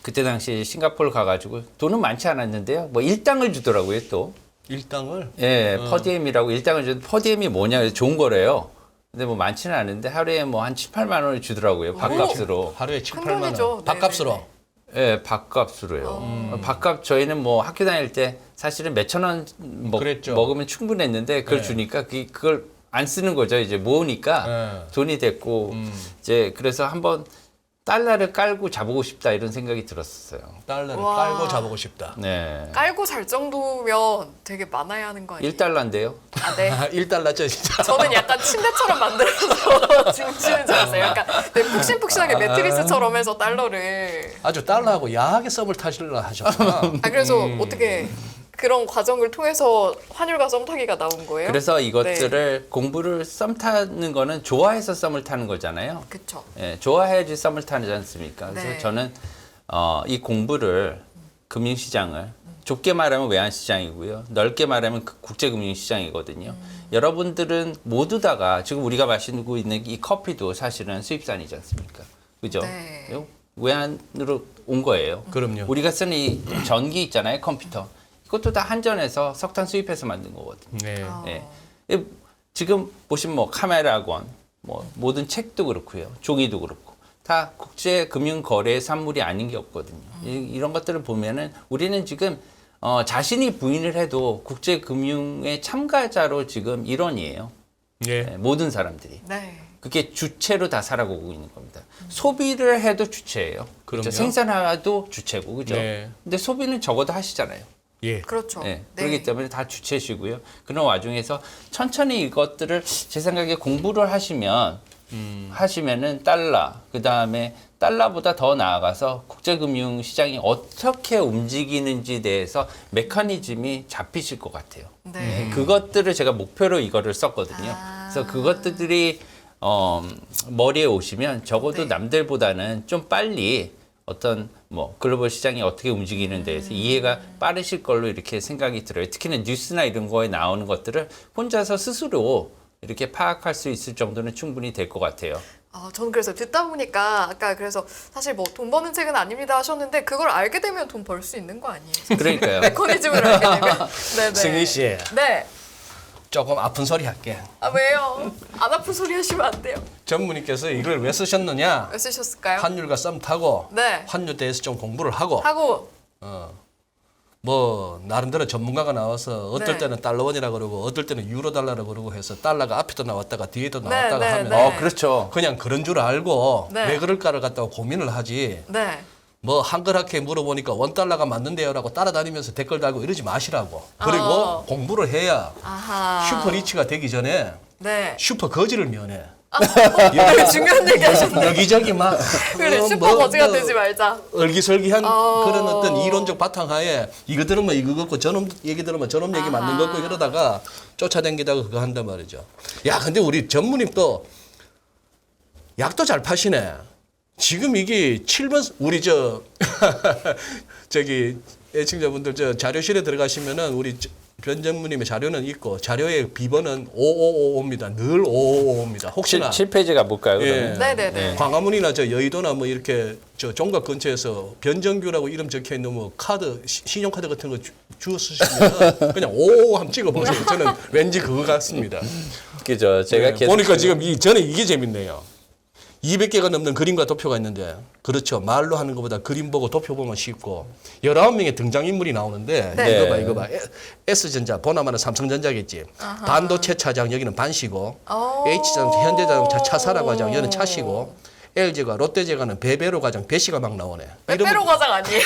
그때 당시 싱가포르 가가지고 돈은 많지 않았는데요. 뭐 일당을 주더라고요 또. 일당을 예, 퍼디엠이라고 일당을 주는데 퍼디엠이 뭐냐 그래서 좋은 거래요. 근데 뭐 많지는 않은데 하루에 뭐 한 7, 8만 원을 주더라고요. 밥값으로. 하루에 7, 큰 8만 돈이죠. 원. 밥값으로. 예, 밥값으로 해요. 밥값 저희는 뭐 학교 다닐 때 사실은 몇천 원 그랬죠. 먹으면 충분했는데 그걸 네. 주니까 그걸 안 쓰는 거죠. 이제 모으니까 네. 돈이 됐고 이제 그래서 한번 달러를 깔고 자보고 싶다 이런 생각이 들었어요. 달러를 와. 깔고 자보고 싶다. 네. 깔고 잘 정도면 되게 많아야 하는 거 아니에요? 1달러인데요. 아, 네. 1달러죠 진짜. 저는 약간 침대처럼 만들어서 춤추는 줄 알았어요. 약간 네, 푹신푹신하게 매트리스처럼 해서 달러를. 아주 달러하고 야하게 썸을 타시려 하셨구나. 아 그래서 어떻게 그런 과정을 통해서 환율과 썸 타기가 나온 거예요? 그래서 이것들을 공부를 썸 타는 거는 좋아해서 썸을 타는 거잖아요. 그쵸. 예, 좋아해야지 썸을 타지 않습니까? 그래서 네. 저는 이 공부를 금융시장을 좁게 말하면 외환시장이고요. 넓게 말하면 국제금융시장이거든요. 여러분들은 모두 다가 지금 우리가 마시고 있는 이 커피도 사실은 수입산이지 않습니까? 그죠? 네. 이거 외환으로 온 거예요. 그럼요. 우리가 쓰는 이 전기 있잖아요, 컴퓨터. 이것도 다 한전에서 석탄 수입해서 만든 거거든요. 네. 지금 보시면 뭐 카메라건, 뭐 모든 책도 그렇고요, 종이도 그렇고 다 국제금융거래 산물이 아닌 게 없거든요. 이런 것들을 보면은 우리는 지금 자신이 부인을 해도 국제금융의 참가자로 지금 일원이에요. 예. 네, 모든 사람들이. 네. 그게 주체로 다 살아가고 있는 겁니다. 소비를 해도 주체예요. 그렇죠. 그럼요. 생산하도 주체고, 그죠? 네. 근데 소비는 적어도 하시잖아요. 예. 그렇죠. 네, 네. 그렇기 때문에 다 주체시고요. 그런 와중에서 천천히 이것들을 제 생각에 공부를 하시면은 달러, 그 다음에 달러보다 더 나아가서 국제금융 시장이 어떻게 움직이는지에 대해서 메커니즘이 잡히실 것 같아요. 네. 그것들을 제가 목표로 이거를 썼거든요. 그래서 그것들이 머리에 오시면 적어도 네. 남들보다는 좀 빨리 어떤 뭐 글로벌 시장이 어떻게 움직이는 데에서 이해가 빠르실 걸로 이렇게 생각이 들어요. 특히나 뉴스나 이런 거에 나오는 것들을 혼자서 스스로 이렇게 파악할 수 있을 정도는 충분히 될 것 같아요. 저는 그래서 듣다 보니까 아까 그래서 사실 뭐 돈 버는 책은 아닙니다 하셨는데 그걸 알게 되면 돈 벌 수 있는 거 아니에요? 그러니까요. 메커니즘을 알게 되면. 네네. 승희 씨, 네. 조금 아픈 소리 할게. 왜요? 안 아픈 소리 하시면 안 돼요. 전무님께서 이걸 왜 쓰셨느냐? 왜 쓰셨을까요? 환율과 썸 타고 네. 환율에 대해서 좀 공부를 하고 하고 뭐 나름대로 전문가가 나와서 어떨 네. 때는 달러원이라 그러고 어떨 때는 유로 달러라 그러고 해서 달러가 앞에도 나왔다가 뒤에도 네, 나왔다가 네, 하면 네. 그렇죠. 그냥 그런 줄 알고 네. 왜 그럴까를 갖다가 고민을 하지. 네. 뭐 한글학회 물어보니까 원달러가 맞는데요라고 따라다니면서 댓글 달고 이러지 마시라고. 그리고 공부를 해야 아하. 슈퍼 리치가 되기 전에 네. 슈퍼 거지를 면해. 되게 중요한 얘기 하셨네. 여기저기 막 그래, 슈퍼 뭐, 거지가 뭐 되지 말자. 얼기설기한 그런 어떤 이론적 바탕하에 이거 들으면 이거 같고 저놈 얘기 들으면 저놈 얘기 맞는 거 같고 이러다가 쫓아다니다가 그거 한단 말이죠. 야, 근데 우리 전무님 또 약도 잘 파시네. 지금 이게 7번 우리 저기 애청자분들 저 자료실에 들어가시면은 우리 변 전무님의 자료는 있고 자료의 비번은 5555입니다. 늘 5555입니다. 혹시나 7페이지가 뭘까요? 예. 그러면? 네네네. 광화문이나 저 여의도나 뭐 이렇게 저 종각 근처에서 변정규라고 이름 적혀 있는 뭐 카드 신용카드 같은 거 주워 쓰시면 그냥 55 한번 찍어 보세요. 저는 왠지 그거 같습니다. 그죠. 제가 예, 계속 보니까 지금 저는 이게 재밌네요. 200개가 넘는 그림과 도표가 있는데 그렇죠. 말로 하는 것보다 그림 보고 도표 보면 쉽고 19명의 등장인물이 나오는데 네. 이거 봐. S전자 보나마나 삼성전자겠지. 반도체 차장 여기는 반시고 H자동차 현대자동차 차사라 과장 여기는 차시고 LG가 롯데제과는 베베로 과장 배시가 막 나오네. 빼빼로 과장 아니에요?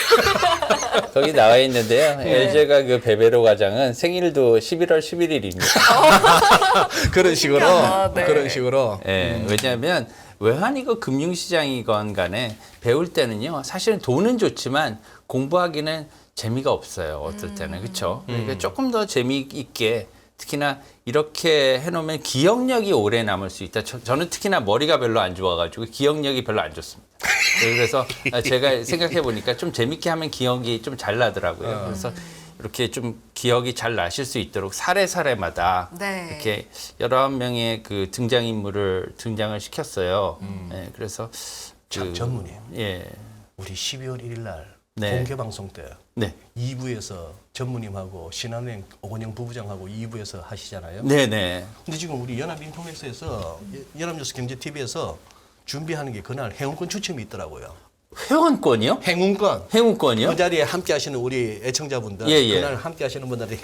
거기 나와 있는데요. LG가 그 베베로 과장은 생일도 11월 11일입니다. 그런 식으로 신기하다. 네. 그런 식으로 예, 왜냐하면 외환이고 금융시장이건 간에 배울 때는요. 사실은 돈은 좋지만 공부하기는 재미가 없어요. 어떨 때는. 그렇죠? 그러니까 조금 더 재미있게 특히나 이렇게 해놓으면 기억력이 오래 남을 수 있다. 저는 특히나 머리가 별로 안 좋아가지고 기억력이 별로 안 좋습니다. 그래서 제가 생각해 보니까 좀 재밌게 하면 기억이 좀 잘 나더라고요. 그래서 이렇게 좀 기억이 잘 나실 수 있도록 사례마다 네. 이렇게 11명의 그 등장을 시켰어요. 예, 그래서 참 전문이에요. 예. 우리 12월 1일 날 네. 공개 방송 때 네. 2부에서 전무님하고 신한은행 오건영 부부장하고 2부에서 하시잖아요. 네, 네. 근데 지금 우리 연합인터넷에서 연합뉴스 경제TV에서 준비하는 게 그날 행운권 추첨이 있더라고요. 회원권이요? 행운권. 회원권이요? 그 자리에 함께 하시는 우리 애청자분들, 예, 예. 그날 함께 하시는 분들한테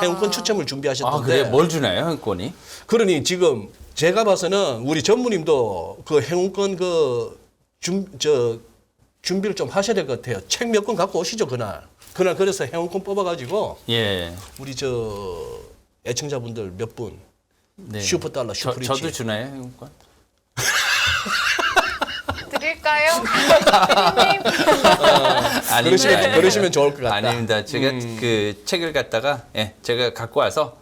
행운권 추첨을 준비하셨던데. 아, 그래? 뭘 주나요, 회원권이? 그러니 지금 제가 봐서는 우리 전무님도 그 행운권 준비를 좀 하셔야 될 것 같아요. 책 몇 권 갖고 오시죠, 그날. 그래서 행운권 뽑아가지고 예. 우리 애청자분들 몇 분 네. 슈퍼달러, 슈퍼리치. 저도 주나요, 회원권? 드릴까요? 아닙니다. 그러시면 좋을 것 같다. 아닙니다. 제가 그 책을 갖다가 제가 갖고 와서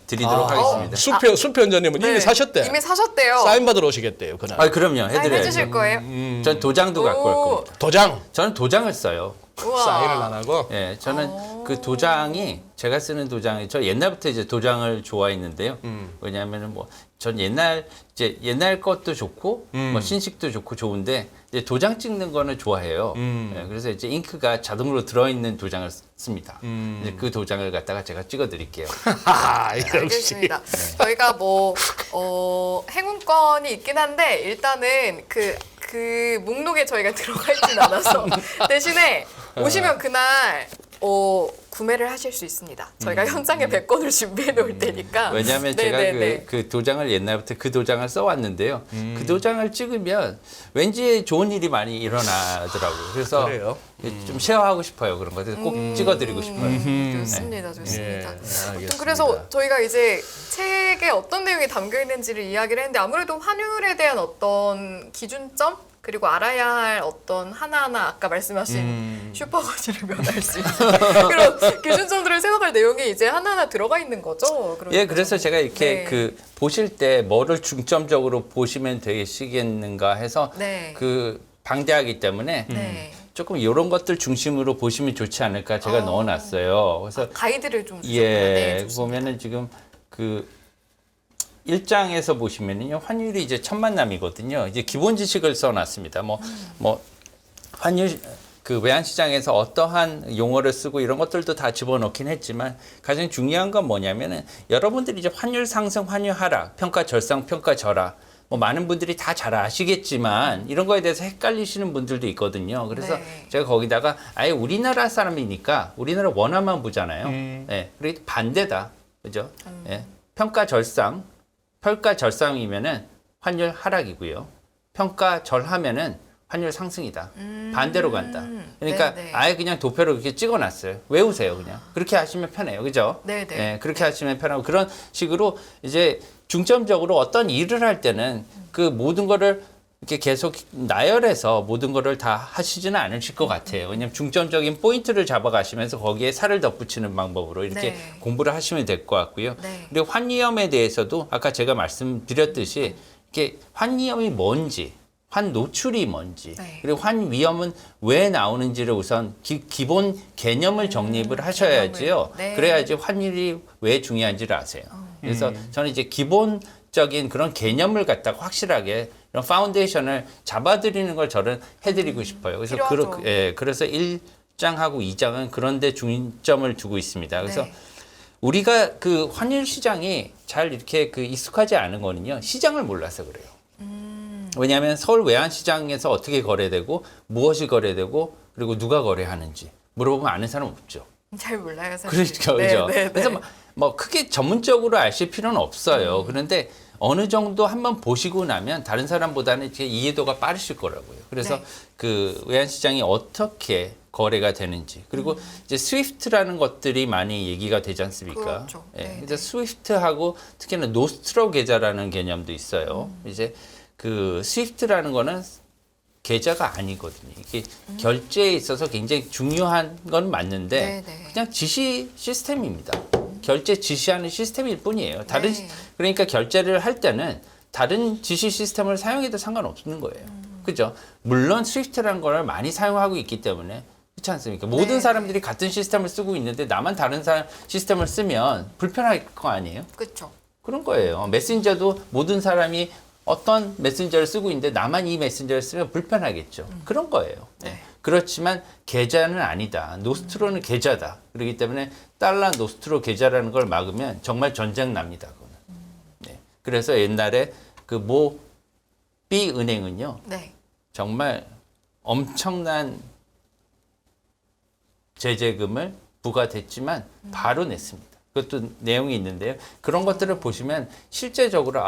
드리도록 하겠습니다. 수표원장님은 이미 사셨대. 이미 사셨대요. 사인 받으러 오시겠대요, 그날. 아, 그럼요. 사인 해드려야죠. 해주실 거예요? 전 도장도 갖고 올 겁니다. 도장 저는 도장을 써요. 우와. 사인을 안 하고. 예, 저는 그 도장이 제가 쓰는 도장이 저 옛날부터 이제 도장을 좋아했는데요. 왜냐하면은 뭐 전 옛날 것도 좋고 뭐 신식도 좋고 좋은데 이제 도장 찍는 거는 좋아해요. 예, 그래서 이제 잉크가 자동으로 들어있는 도장을 씁니다. 이제 그 도장을 갖다가 제가 찍어드릴게요. 알겠습니다. 저희가 뭐 행운권이 있긴 한데 일단은 그 그 목록에 저희가 들어가 있진 않아서 대신에 오시면 그날 구매를 하실 수 있습니다. 저희가 현장에 100건을 준비해 놓을 테니까. 왜냐하면 제가 그 도장을 옛날부터 그 도장을 써왔는데요. 그 도장을 찍으면 왠지 좋은 일이 많이 일어나더라고요. 그래서 그래요? 좀 쉐어하고 싶어요. 그런 것들 꼭 찍어드리고 싶어요. 좋습니다, 좋습니다. 예, 알겠습니다. 그래서 저희가 이제 책에 어떤 내용이 담겨 있는지를 이야기를 했는데 아무래도 환율에 대한 어떤 기준점 그리고 알아야 할 어떤 하나하나 아까 말씀하신 슈퍼거지를 면할 수 있는 그런 기준점들을 생각할 내용이 이제 하나하나 들어가 있는 거죠. 예, 그래서 제가 이렇게 네. 그 보실 때 뭐를 중점적으로 보시면 되시겠는가 해서 네. 그 방대하기 때문에 네. 조금 이런 것들 중심으로 보시면 좋지 않을까 제가 넣어놨어요. 그래서 가이드를 좀 주셨구나. 예, 네, 좋습니다. 보면은 지금 그 1장에서 보시면은요, 환율이 이제 천만남이거든요. 이제 기본 지식을 써놨습니다. 뭐, 환율, 그 외환시장에서 어떠한 용어를 쓰고 이런 것들도 다 집어넣긴 했지만 가장 중요한 건 뭐냐면은 여러분들이 이제 환율 상승, 환율 하락, 평가 절상, 평가 절하 뭐 많은 분들이 다 잘 아시겠지만 이런 거에 대해서 헷갈리시는 분들도 있거든요. 그래서 네. 제가 거기다가 아예 우리나라 사람이니까 우리나라 원화만 보잖아요. 예, 그리고 반대다. 그죠? 예, 평가 절상, 평가 절상이면은 환율 하락이고요. 평가 절하면은 환율 상승이다. 반대로 간다. 그러니까 네네. 아예 그냥 도표로 이렇게 찍어놨어요. 외우세요, 그냥. 그렇게 하시면 편해요, 그죠? 네네. 예, 그렇게 하시면 편하고 그런 식으로 이제 중점적으로 어떤 일을 할 때는 그 모든 거를 이렇게 계속 나열해서 모든 거를 다 하시지는 않으실 것 같아요. 왜냐하면 중점적인 포인트를 잡아가시면서 거기에 살을 덧붙이는 방법으로 이렇게 네. 공부를 하시면 될 것 같고요. 네. 그리고 환위험에 대해서도 아까 제가 말씀드렸듯이 이게 환위험이 뭔지, 환 노출이 뭔지, 네. 그리고 환 위험은 왜 나오는지를 우선 기본 개념을 정립을 하셔야지요. 네. 그래야지 환율이 왜 중요한지를 아세요. 그래서 저는 이제 기본적인 그런 개념을 갖다가 확실하게 이런 파운데이션을 잡아드리는 걸 저는 해드리고 싶어요. 그래서 필요하죠. 그래서 1장하고 2장은 그런 데 중점을 두고 있습니다. 그래서 네. 우리가 그 환율 시장이 잘 이렇게 그 익숙하지 않은 거는요. 시장을 몰라서 그래요. 왜냐하면 서울 외환시장에서 어떻게 거래되고 무엇이 거래되고 그리고 누가 거래하는지 물어보면 아는 사람 없죠. 잘 몰라요, 사실. 그렇죠, 네, 그죠. 네, 네. 그래서 뭐 크게 전문적으로 아실 필요는 없어요. 그런데 어느 정도 한번 보시고 나면 다른 사람보다는 이렇게 이해도가 빠르실 거라고요. 그래서 네. 그 외환시장이 어떻게 거래가 되는지 그리고 이제 스위프트라는 것들이 많이 얘기가 되지 않습니까? 그렇죠. 예, 네, 그래서 스위프트하고 특히나 노스트로 계좌라는 개념도 있어요. 이제 그 스위프트라는 거는 계좌가 아니거든요. 이게 결제에 있어서 굉장히 중요한 건 맞는데 네, 네. 그냥 지시 시스템입니다. 결제 지시하는 시스템일 뿐이에요. 다른 네. 그러니까 결제를 할 때는 다른 지시 시스템을 사용해도 상관없는 거예요. 그죠? 물론 스위프트라는 걸 많이 사용하고 있기 때문에 그렇지 않습니까? 모든 네. 사람들이 같은 시스템을 쓰고 있는데 나만 다른 시스템을 쓰면 불편할 거 아니에요? 그렇죠. 그런 거예요. 메신저도 모든 사람이 어떤 메신저를 쓰고 있는데 나만 이 메신저를 쓰면 불편하겠죠. 그런 거예요. 네. 그렇지만 계좌는 아니다. 노스트로는 계좌다. 그렇기 때문에 달러 노스트로 계좌라는 걸 막으면 정말 전쟁 납니다. 그거는. 네. 그래서 옛날에 그 모 B 은행은요. 네. 정말 엄청난 제재금을 부과됐지만 바로 냈습니다. 그것도 내용이 있는데요. 그런 것들을 보시면 실제적으로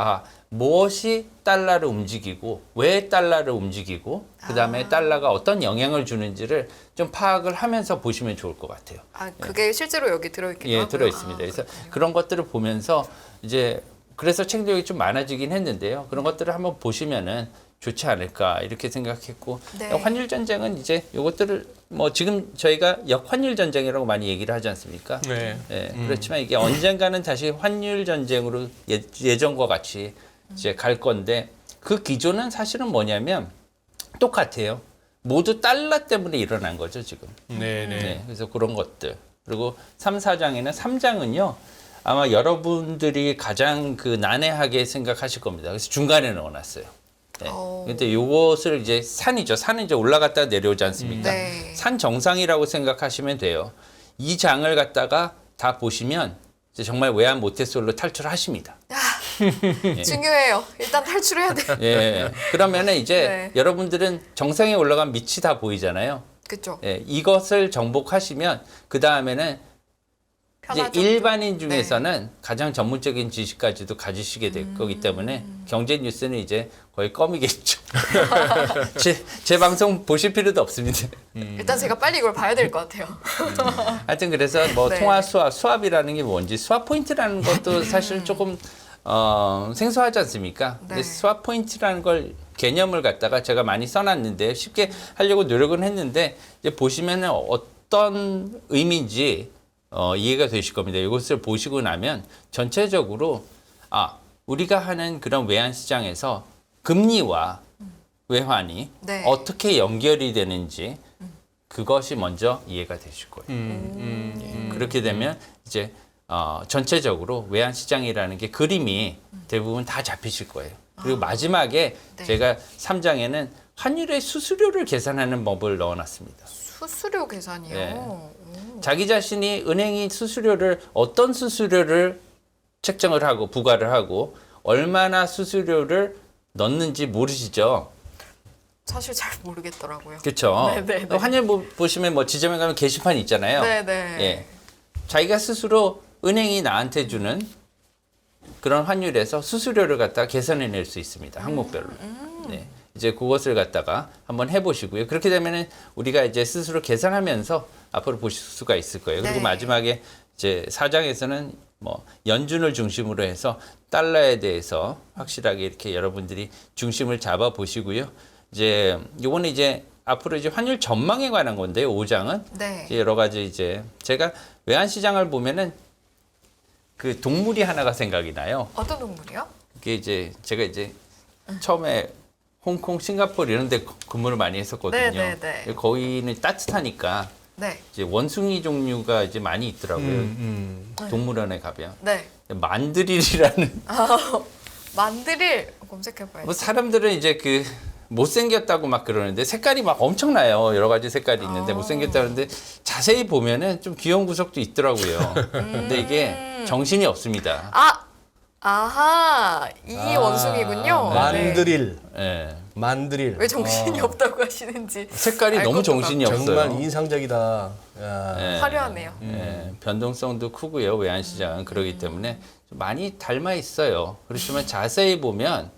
무엇이 달러를 움직이고 왜 달러를 움직이고 그다음에 달러가 어떤 영향을 주는지를 좀 파악을 하면서 보시면 좋을 것 같아요. 그게 실제로 여기 들어있기도 예, 하고요. 들어 있습니다. 그래서 그런 것들을 보면서 이제 그래서 책력이 좀 많아지긴 했는데요. 그런 것들을 한번 보시면은 좋지 않을까 이렇게 생각했고 네. 환율 전쟁은 이제 이것들을 뭐 지금 저희가 역환율 전쟁이라고 많이 얘기를 하지 않습니까? 네. 예, 그렇지만 이게 언젠가는 다시 환율 전쟁으로 예전과 같이 이제 갈 건데 그 기조는 사실은 뭐냐면 똑같아요. 모두 달러 때문에 일어난 거죠 지금. 네, 네. 네, 그래서 그런 것들. 그리고 3, 4장에는 3장은요. 아마 여러분들이 가장 그 난해하게 생각하실 겁니다. 그래서 중간에 넣어놨어요. 네. 근데 요것을 이제 산이죠. 산은 이제 올라갔다 내려오지 않습니까? 네. 산 정상이라고 생각하시면 돼요. 이 장을 갖다가 다 보시면 이제 정말 외환 모태솔로 탈출하십니다. 중요해요. 일단 탈출해야 돼. 예. 그러면은 이제 네. 여러분들은 정상에 올라간 밑이 다 보이잖아요. 그렇죠. 예. 이것을 정복하시면 그 다음에는 이제 편하죠. 일반인 중에서는 가장 전문적인 지식까지도 가지시게 될 거기 때문에 경제 뉴스는 이제 거의 껌이겠죠. 제 방송 보실 필요도 없습니다. 일단 제가 빨리 이걸 봐야 될 것 같아요. 하여튼 그래서 뭐 네. 통화 수합이라는 게 뭔지 수합 포인트라는 것도 사실 조금 생소하지 않습니까? 근데 네. 수합 포인트라는 걸 개념을 갖다가 제가 많이 써놨는데 쉽게 하려고 노력은 했는데 이제 보시면은 어떤 의미인지 이해가 되실 겁니다. 이것을 보시고 나면 전체적으로 우리가 하는 그런 외환 시장에서 금리와 외환이 네. 어떻게 연결이 되는지 그것이 먼저 이해가 되실 거예요. 그렇게 되면 이제 전체적으로 외환 시장이라는 게 그림이 대부분 다 잡히실 거예요. 그리고 마지막에 네. 제가 3장에는 환율의 수수료를 계산하는 법을 넣어놨습니다. 수수료 계산이요. 네. 오. 자기 자신이 은행이 수수료를 어떤 수수료를 책정을 하고 부과를 하고 얼마나 수수료를 넣는지 모르시죠? 사실 잘 모르겠더라고요. 그렇죠. 네, 네, 네. 환율 보시면 뭐 지점에 가면 게시판 있잖아요. 네네. 예. 자기가 스스로 은행이 나한테 주는 그런 환율에서 수수료를 갖다가 계산해낼 수 있습니다. 항목별로. 네. 이제 그것을 갖다가 한번 해보시고요. 그렇게 되면은 우리가 이제 스스로 계산하면서 앞으로 보실 수가 있을 거예요. 그리고 네. 마지막에 이제 4장에서는 뭐 연준을 중심으로 해서 달러에 대해서 확실하게 이렇게 여러분들이 중심을 잡아 보시고요. 이제 요거는 이제 앞으로 이제 환율 전망에 관한 건데요. 5장은 네. 이제 여러 가지 이제 제가 외환 시장을 보면은 그 동물이 하나가 생각이 나요. 어떤 동물이요? 그게 이제 제가 이제 처음에 홍콩, 싱가포르 이런 데 근무를 많이 했었거든요. 네, 네, 네. 거기는 따뜻하니까 네. 이제 원숭이 종류가 이제 많이 있더라고요. 동물원에 가면. 네. 만드릴이라는 만드릴 검색해봐야지. 뭐 사람들은 이제 그 못생겼다고 막 그러는데 색깔이 막 엄청나요. 여러 가지 색깔이 있는데 못생겼다는데 자세히 보면은 좀 귀여운 구석도 있더라고요. 근데 이게 정신이 없습니다. 아하, 이 원숭이군요. 만드릴. 예. 만드릴. 왜 정신이 없다고 하시는지. 색깔이 알 너무 것도 정신이 같고. 없어요. 정말 인상적이다. 야. 예. 화려하네요. 예, 변동성도 크고요. 외환시장은 그러기 때문에 좀 많이 닮아 있어요. 그렇지만 자세히 보면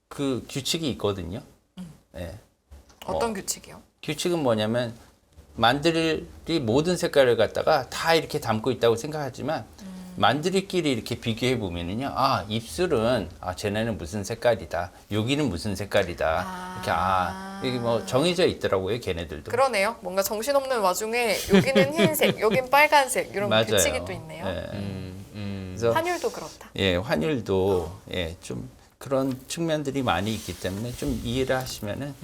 그 규칙이 있거든요. 예. 어떤 규칙이요? 규칙은 뭐냐면 만드릴이 모든 색깔을 갖다가 다 이렇게 담고 있다고 생각하지만 만드릴끼리 이렇게 비교해 보면은요. 입술은 쟤네는 무슨 색깔이다. 여기는 무슨 색깔이다. 이렇게 이게 뭐 정해져 있더라고요. 걔네들도. 그러네요. 뭔가 정신없는 와중에 여기는 흰색, 여긴 빨간색 이런 맞아요. 규칙이 또 있네요. 예. 그래서 환율도 그렇다. 예, 환율도 좀 그런 측면들이 많이 있기 때문에 좀 이해를 하시면은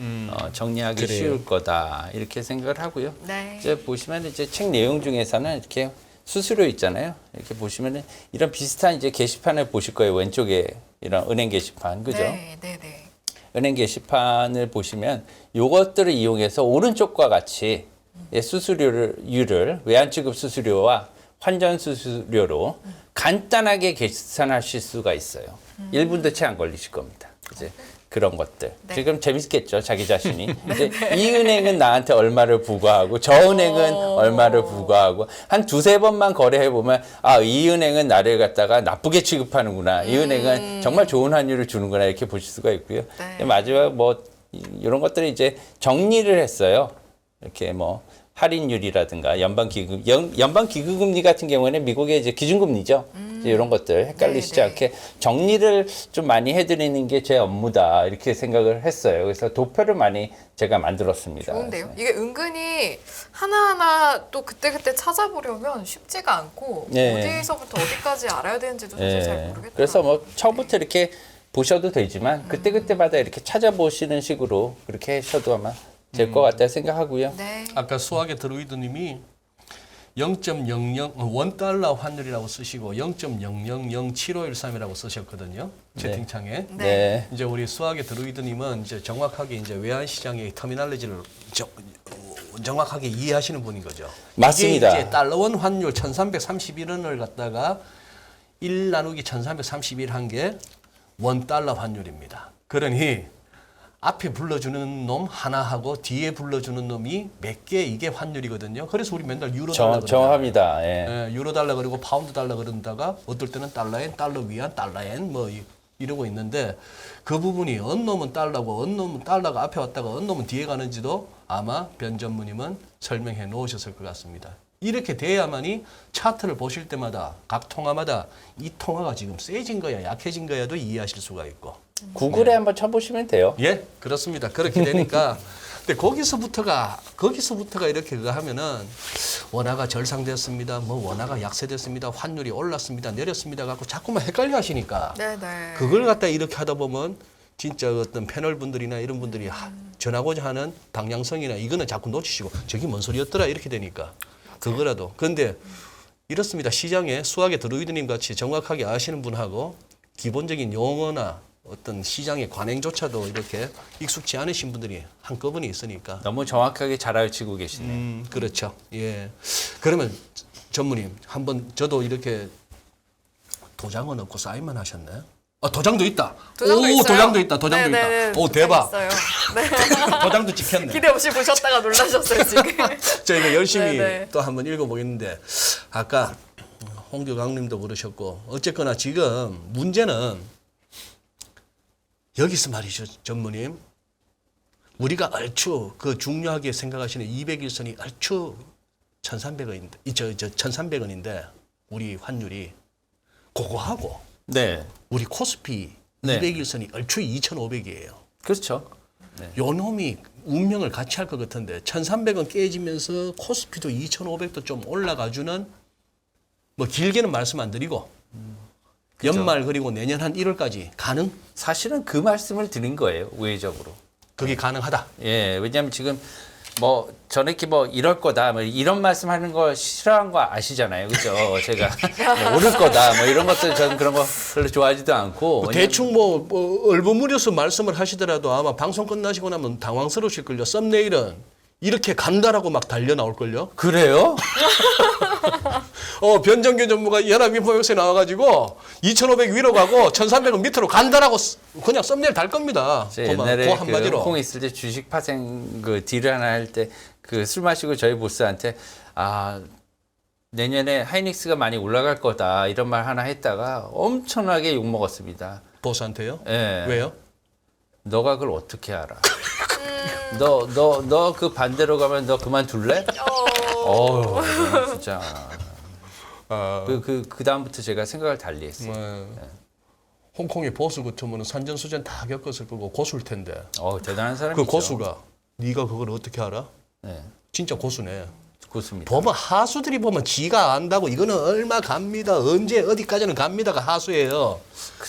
정리하기 그래요. 쉬울 거다 이렇게 생각을 하고요. 네. 이제 보시면 이제 책 내용 중에서는 이렇게 수수료 있잖아요. 이렇게 보시면은 이런 비슷한 이제 게시판을 보실 거예요. 왼쪽에 이런 은행 게시판, 그죠? 네, 네, 네. 은행 게시판을 보시면 요것들을 이용해서 오른쪽과 같이 수수료를 외환취급 수수료와 환전 수수료로 간단하게 계산하실 수가 있어요. 1분도 채 안 걸리실 겁니다. 이제 그런 것들. 네. 지금 재밌겠죠, 자기 자신이. 이제 이 은행은 나한테 얼마를 부과하고 저 은행은 얼마를 부과하고 한 두세 번만 거래해 보면 이 은행은 나를 갖다가 나쁘게 취급하는구나. 이 은행은 정말 좋은 환율을 주는구나 이렇게 보실 수가 있고요. 네. 마지막 뭐 이런 것들을 이제 정리를 했어요. 이렇게 뭐 할인율이라든가 연방기금리 같은 경우에는 미국의 이제 기준금리죠. 이제 이런 것들 헷갈리시지 네, 네. 않게 정리를 좀 많이 해드리는 게 제 업무다 이렇게 생각을 했어요. 그래서 도표를 많이 제가 만들었습니다. 좋은데요. 이게 은근히 하나하나 또 그때그때 찾아보려면 쉽지가 않고 네. 어디서부터 어디까지 알아야 되는지도 사실 잘 모르겠더라고요. 그래서 뭐 처음부터 이렇게 보셔도 되지만 그때그때마다 이렇게 찾아보시는 식으로 그렇게 하셔도 아마 될 것 같다 생각하고요. 네. 아까 수학의 드루이드님이 0.00 원달러 환율이라고 쓰시고 0.0007513이라고 쓰셨거든요. 채팅창에. 네. 이제 우리 수학의 드루이드님은 이제 정확하게 이제 외환 시장의 터미널리지를 정확하게 이해하시는 분인 거죠. 맞습니다. 이게 이제 달러원 환율 1,331원을 갖다가 1 나누기 1331 한 게 $1 환율입니다. 그러니 앞에 불러주는 놈 하나하고 뒤에 불러주는 놈이 몇 개 이게 환율이거든요. 그래서 우리 맨날 유로 달러 정합니다. 예. 예, 유로 달러 그리고 파운드 달러 그런다가 어떨 때는 달러엔, 달러 위안, 달러엔 뭐 이러고 있는데 그 부분이 어느 놈은 달러고 어느 놈은 달러가 앞에 왔다가 어느 놈은 뒤에 가는지도 아마 변 전무님은 설명해 놓으셨을 것 같습니다. 이렇게 돼야만이 차트를 보실 때마다 각 통화마다 이 통화가 지금 세진 거야 약해진 거야도 이해하실 수가 있고. 구글에 한번 쳐보시면 돼요. 예, 그렇습니다. 그렇게 되니까 근데 거기서부터가 이렇게 그거 하면은 원화가 절상됐습니다. 뭐 원화가 약세됐습니다. 환율이 올랐습니다. 내렸습니다. 갖고 자꾸만 헷갈려 하시니까 네네. 그걸 갖다 이렇게 하다 보면 진짜 어떤 패널 분들이나 이런 분들이 전하고자 하는 방향성이나 이거는 자꾸 놓치시고 저기 뭔 소리였더라 이렇게 되니까 그거라도. 근데 이렇습니다. 시장에 수학의 드루이드님 같이 정확하게 아시는 분하고 기본적인 용어나 어떤 시장의 관행조차도 이렇게 익숙치 않으신 분들이 한꺼번에 있으니까. 너무 정확하게 잘 알치고 계시네요. 그렇죠. 예. 그러면 전무님 한번 저도 이렇게 도장은 없고 사인만 하셨나요? 아, 도장도 있다. 도장도 있어요. 도장도 있다. 도장도 네네네, 있다. 오, 도장 대박. 있어요. 네. 도장도 찍혔네. 기대 없이 보셨다가 놀라셨어요 지금. 저희가 열심히 네네. 또 한번 읽어보겠는데 아까 홍규강님도 그러셨고 어쨌거나 지금 문제는 여기서 말이죠, 전무님. 우리가 얼추 그 중요하게 생각하시는 200일선이 얼추 1,300원인데, 1,300원인데 우리 환율이 그거하고 네. 우리 코스피 네. 200일선이 얼추 2,500이에요. 그렇죠. 요 놈이 운명을 같이 할 것 같은데 1,300원 깨지면서 코스피도 2,500도 좀 올라가주는 뭐 길게는 말씀 안 드리고 그죠. 연말 그리고 내년 한 1월까지 가능? 사실은 그 말씀을 드린 거예요. 우회적으로. 그게 가능하다. 예, 왜냐하면 지금 뭐 저렇게 뭐 이럴 거다 뭐 이런 말씀하는 거 싫어한 거 아시잖아요, 그죠? 제가 뭐 오를 거다 뭐 이런 것들 저는 그런 거 별로 좋아하지도 않고 대충 뭐 얼버무려서 말씀을 하시더라도 아마 방송 끝나시고 나면 당황스러우실걸요. 썸네일은 이렇게 간다라고 막 달려 나올걸요. 그래요? 변정규 전무가 연합인포역에 나와가지고 2,500 위로 가고 1,300원 밑으로 간다라고 그냥 썸네일 달 겁니다. 옛날에 그 그 한마디로. 홍콩에 있을 때 주식 파생 그 딜을 하나 할 때 그 술 마시고 저희 보스한테 내년에 하이닉스가 많이 올라갈 거다 이런 말 하나 했다가 엄청나게 욕 먹었습니다. 보스한테요? 예. 왜요? 너가 그걸 어떻게 알아? 너 그 반대로 가면 너 그만둘래? 어우, 진짜. 그 다음부터 제가 생각을 달리했어요. 홍콩의 보수 같으면 산전수전 다 겪었을 거고 고수일 텐데. 대단한 사람이죠. 그 고수가 네가 그걸 어떻게 알아? 네, 진짜 고수네. 고수입니다. 보면 하수들이 보면 지가 안다고 이거는 얼마 갑니다. 언제 어디까지는 갑니다가 하수예요.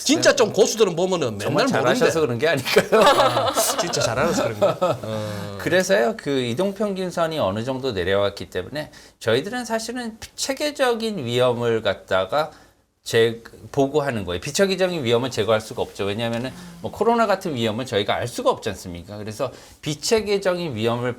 진짜 좀 고수들은 보면은 정말 맨날 모르는데. 잘하셔서 그런 게 아닐까요? 진짜 잘알아서 그런가? 그래서요, 그 이동평균선이 어느 정도 내려왔기 때문에 저희들은 사실은 체계적인 위험을 갖다가 보고하는 거예요. 비체계적인 위험은 제거할 수가 없죠. 왜냐하면은 뭐 코로나 같은 위험은 저희가 알 수가 없지 않습니까? 그래서 비체계적인 위험을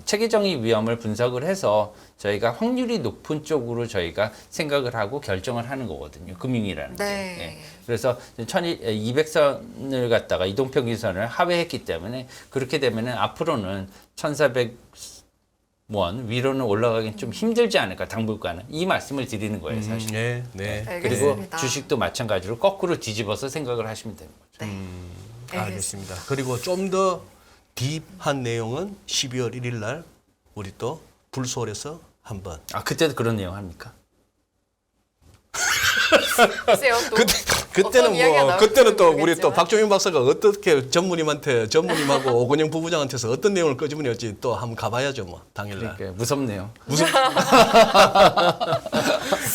체계적인 위험을 분석을 해서 저희가 확률이 높은 쪽으로 저희가 생각을 하고 결정을 하는 거거든요. 금융이라는 게. 네. 예. 그래서 1200선을 갖다가 이동평균선을 하회했기 때문에 그렇게 되면은 앞으로는 1400원 위로는 올라가긴 좀 힘들지 않을까 당분간은 이 말씀을 드리는 거예요 사실. 네, 네. 그리고 알겠습니다. 주식도 마찬가지로 거꾸로 뒤집어서 생각을 하시면 되는 거죠. 네. 알겠습니다. 그리고 좀 더 딥한 내용은 12월 1일 날 우리 또 불소홀에서 한번. 그때도 그런 내용 합니까? 글쎄요, 또 그때는 어떤 이야기가 뭐 나올지 그때는 또 우리 또 모르겠지만. 박종인 박사가 어떻게 전무님하고 오건영 부부장한테서 어떤 내용을 끄집어낼지 또 한번 가봐야죠 뭐 당일날. 그러니까 무섭네요.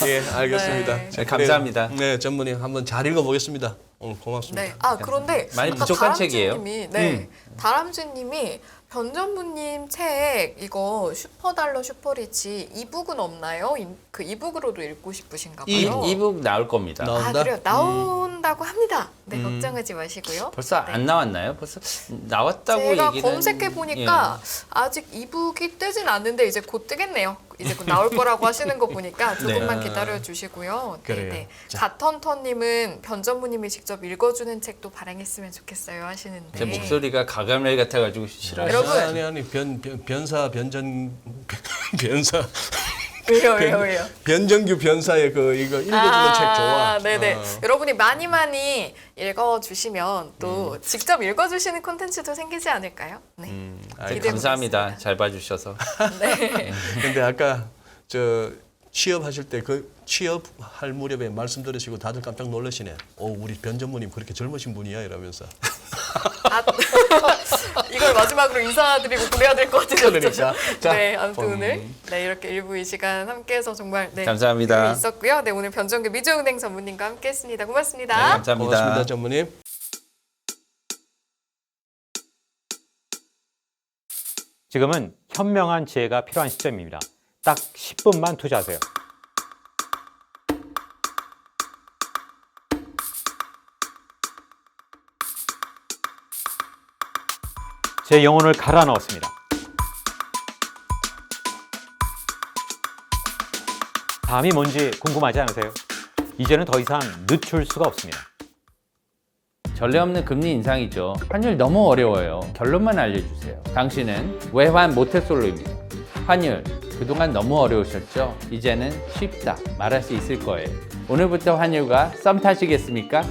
예, 알겠습니다. 네. 네, 감사합니다. 네, 전무님 한번 잘 읽어보겠습니다. 오늘 고맙습니다. 네. 그런데 많이 아까 부족한 책이에요. 다람쥐님이 변전무님 책 이거 슈퍼달러 슈퍼리치 이북은 없나요? 그 이북으로도 읽고 싶으신가 봐요. 이북 나올 겁니다. 나온다? 그래요. 나온다고 합니다. 네, 걱정하지 마시고요. 벌써 안 나왔나요? 벌써 나왔다고 제가 얘기는 검색해 보니까 아직 이북이 뜨진 않는데 이제 곧 뜨겠네요. 이제 곧 나올 거라고 하시는 거 보니까 조금만 네. 기다려 주시고요. 그래요. 자. 가턴턴님은 변 전무님이 직접 읽어주는 책도 발행했으면 좋겠어요 하시는데. 제 목소리가 가감엘 같아가지고 싫어요. 여러분. 아니 변사 왜요? 변정규 변사의 그 이거 읽어주는 책 좋아. 네네. 여러분이 많이 읽어주시면 또 직접 읽어주시는 콘텐츠도 생기지 않을까요? 네. 감사합니다. 잘 봐주셔서. 네. 근데 아까 저 취업하실 때 그 취업할 무렵에 말씀 들으시고 다들 깜짝 놀라시네. 우리 변 전무님 그렇게 젊으신 분이야 이러면서. 이걸 마지막으로 인사드리고 보내야 될 것 같아요. 그러니까. 자, 네, 아무튼 오늘 이렇게 일부 이 시간 함께해서 정말 감사합니다. 의미 있었고요. 네, 오늘 변정규 미주은행 전무님과 함께했습니다. 고맙습니다. 네, 감사합니다. 고맙습니다, 전무님. 지금은 현명한 지혜가 필요한 시점입니다. 딱 10분만 투자하세요. 제 영혼을 갈아 넣었습니다. 다음이 뭔지 궁금하지 않으세요? 이제는 더 이상 늦출 수가 없습니다. 전례 없는 금리 인상이죠. 환율 너무 어려워요. 결론만 알려주세요. 당신은 외환 모태솔로입니다. 환율 그동안 너무 어려우셨죠? 이제는 쉽다 말할 수 있을 거예요. 오늘부터 환율과 썸 타시겠습니까?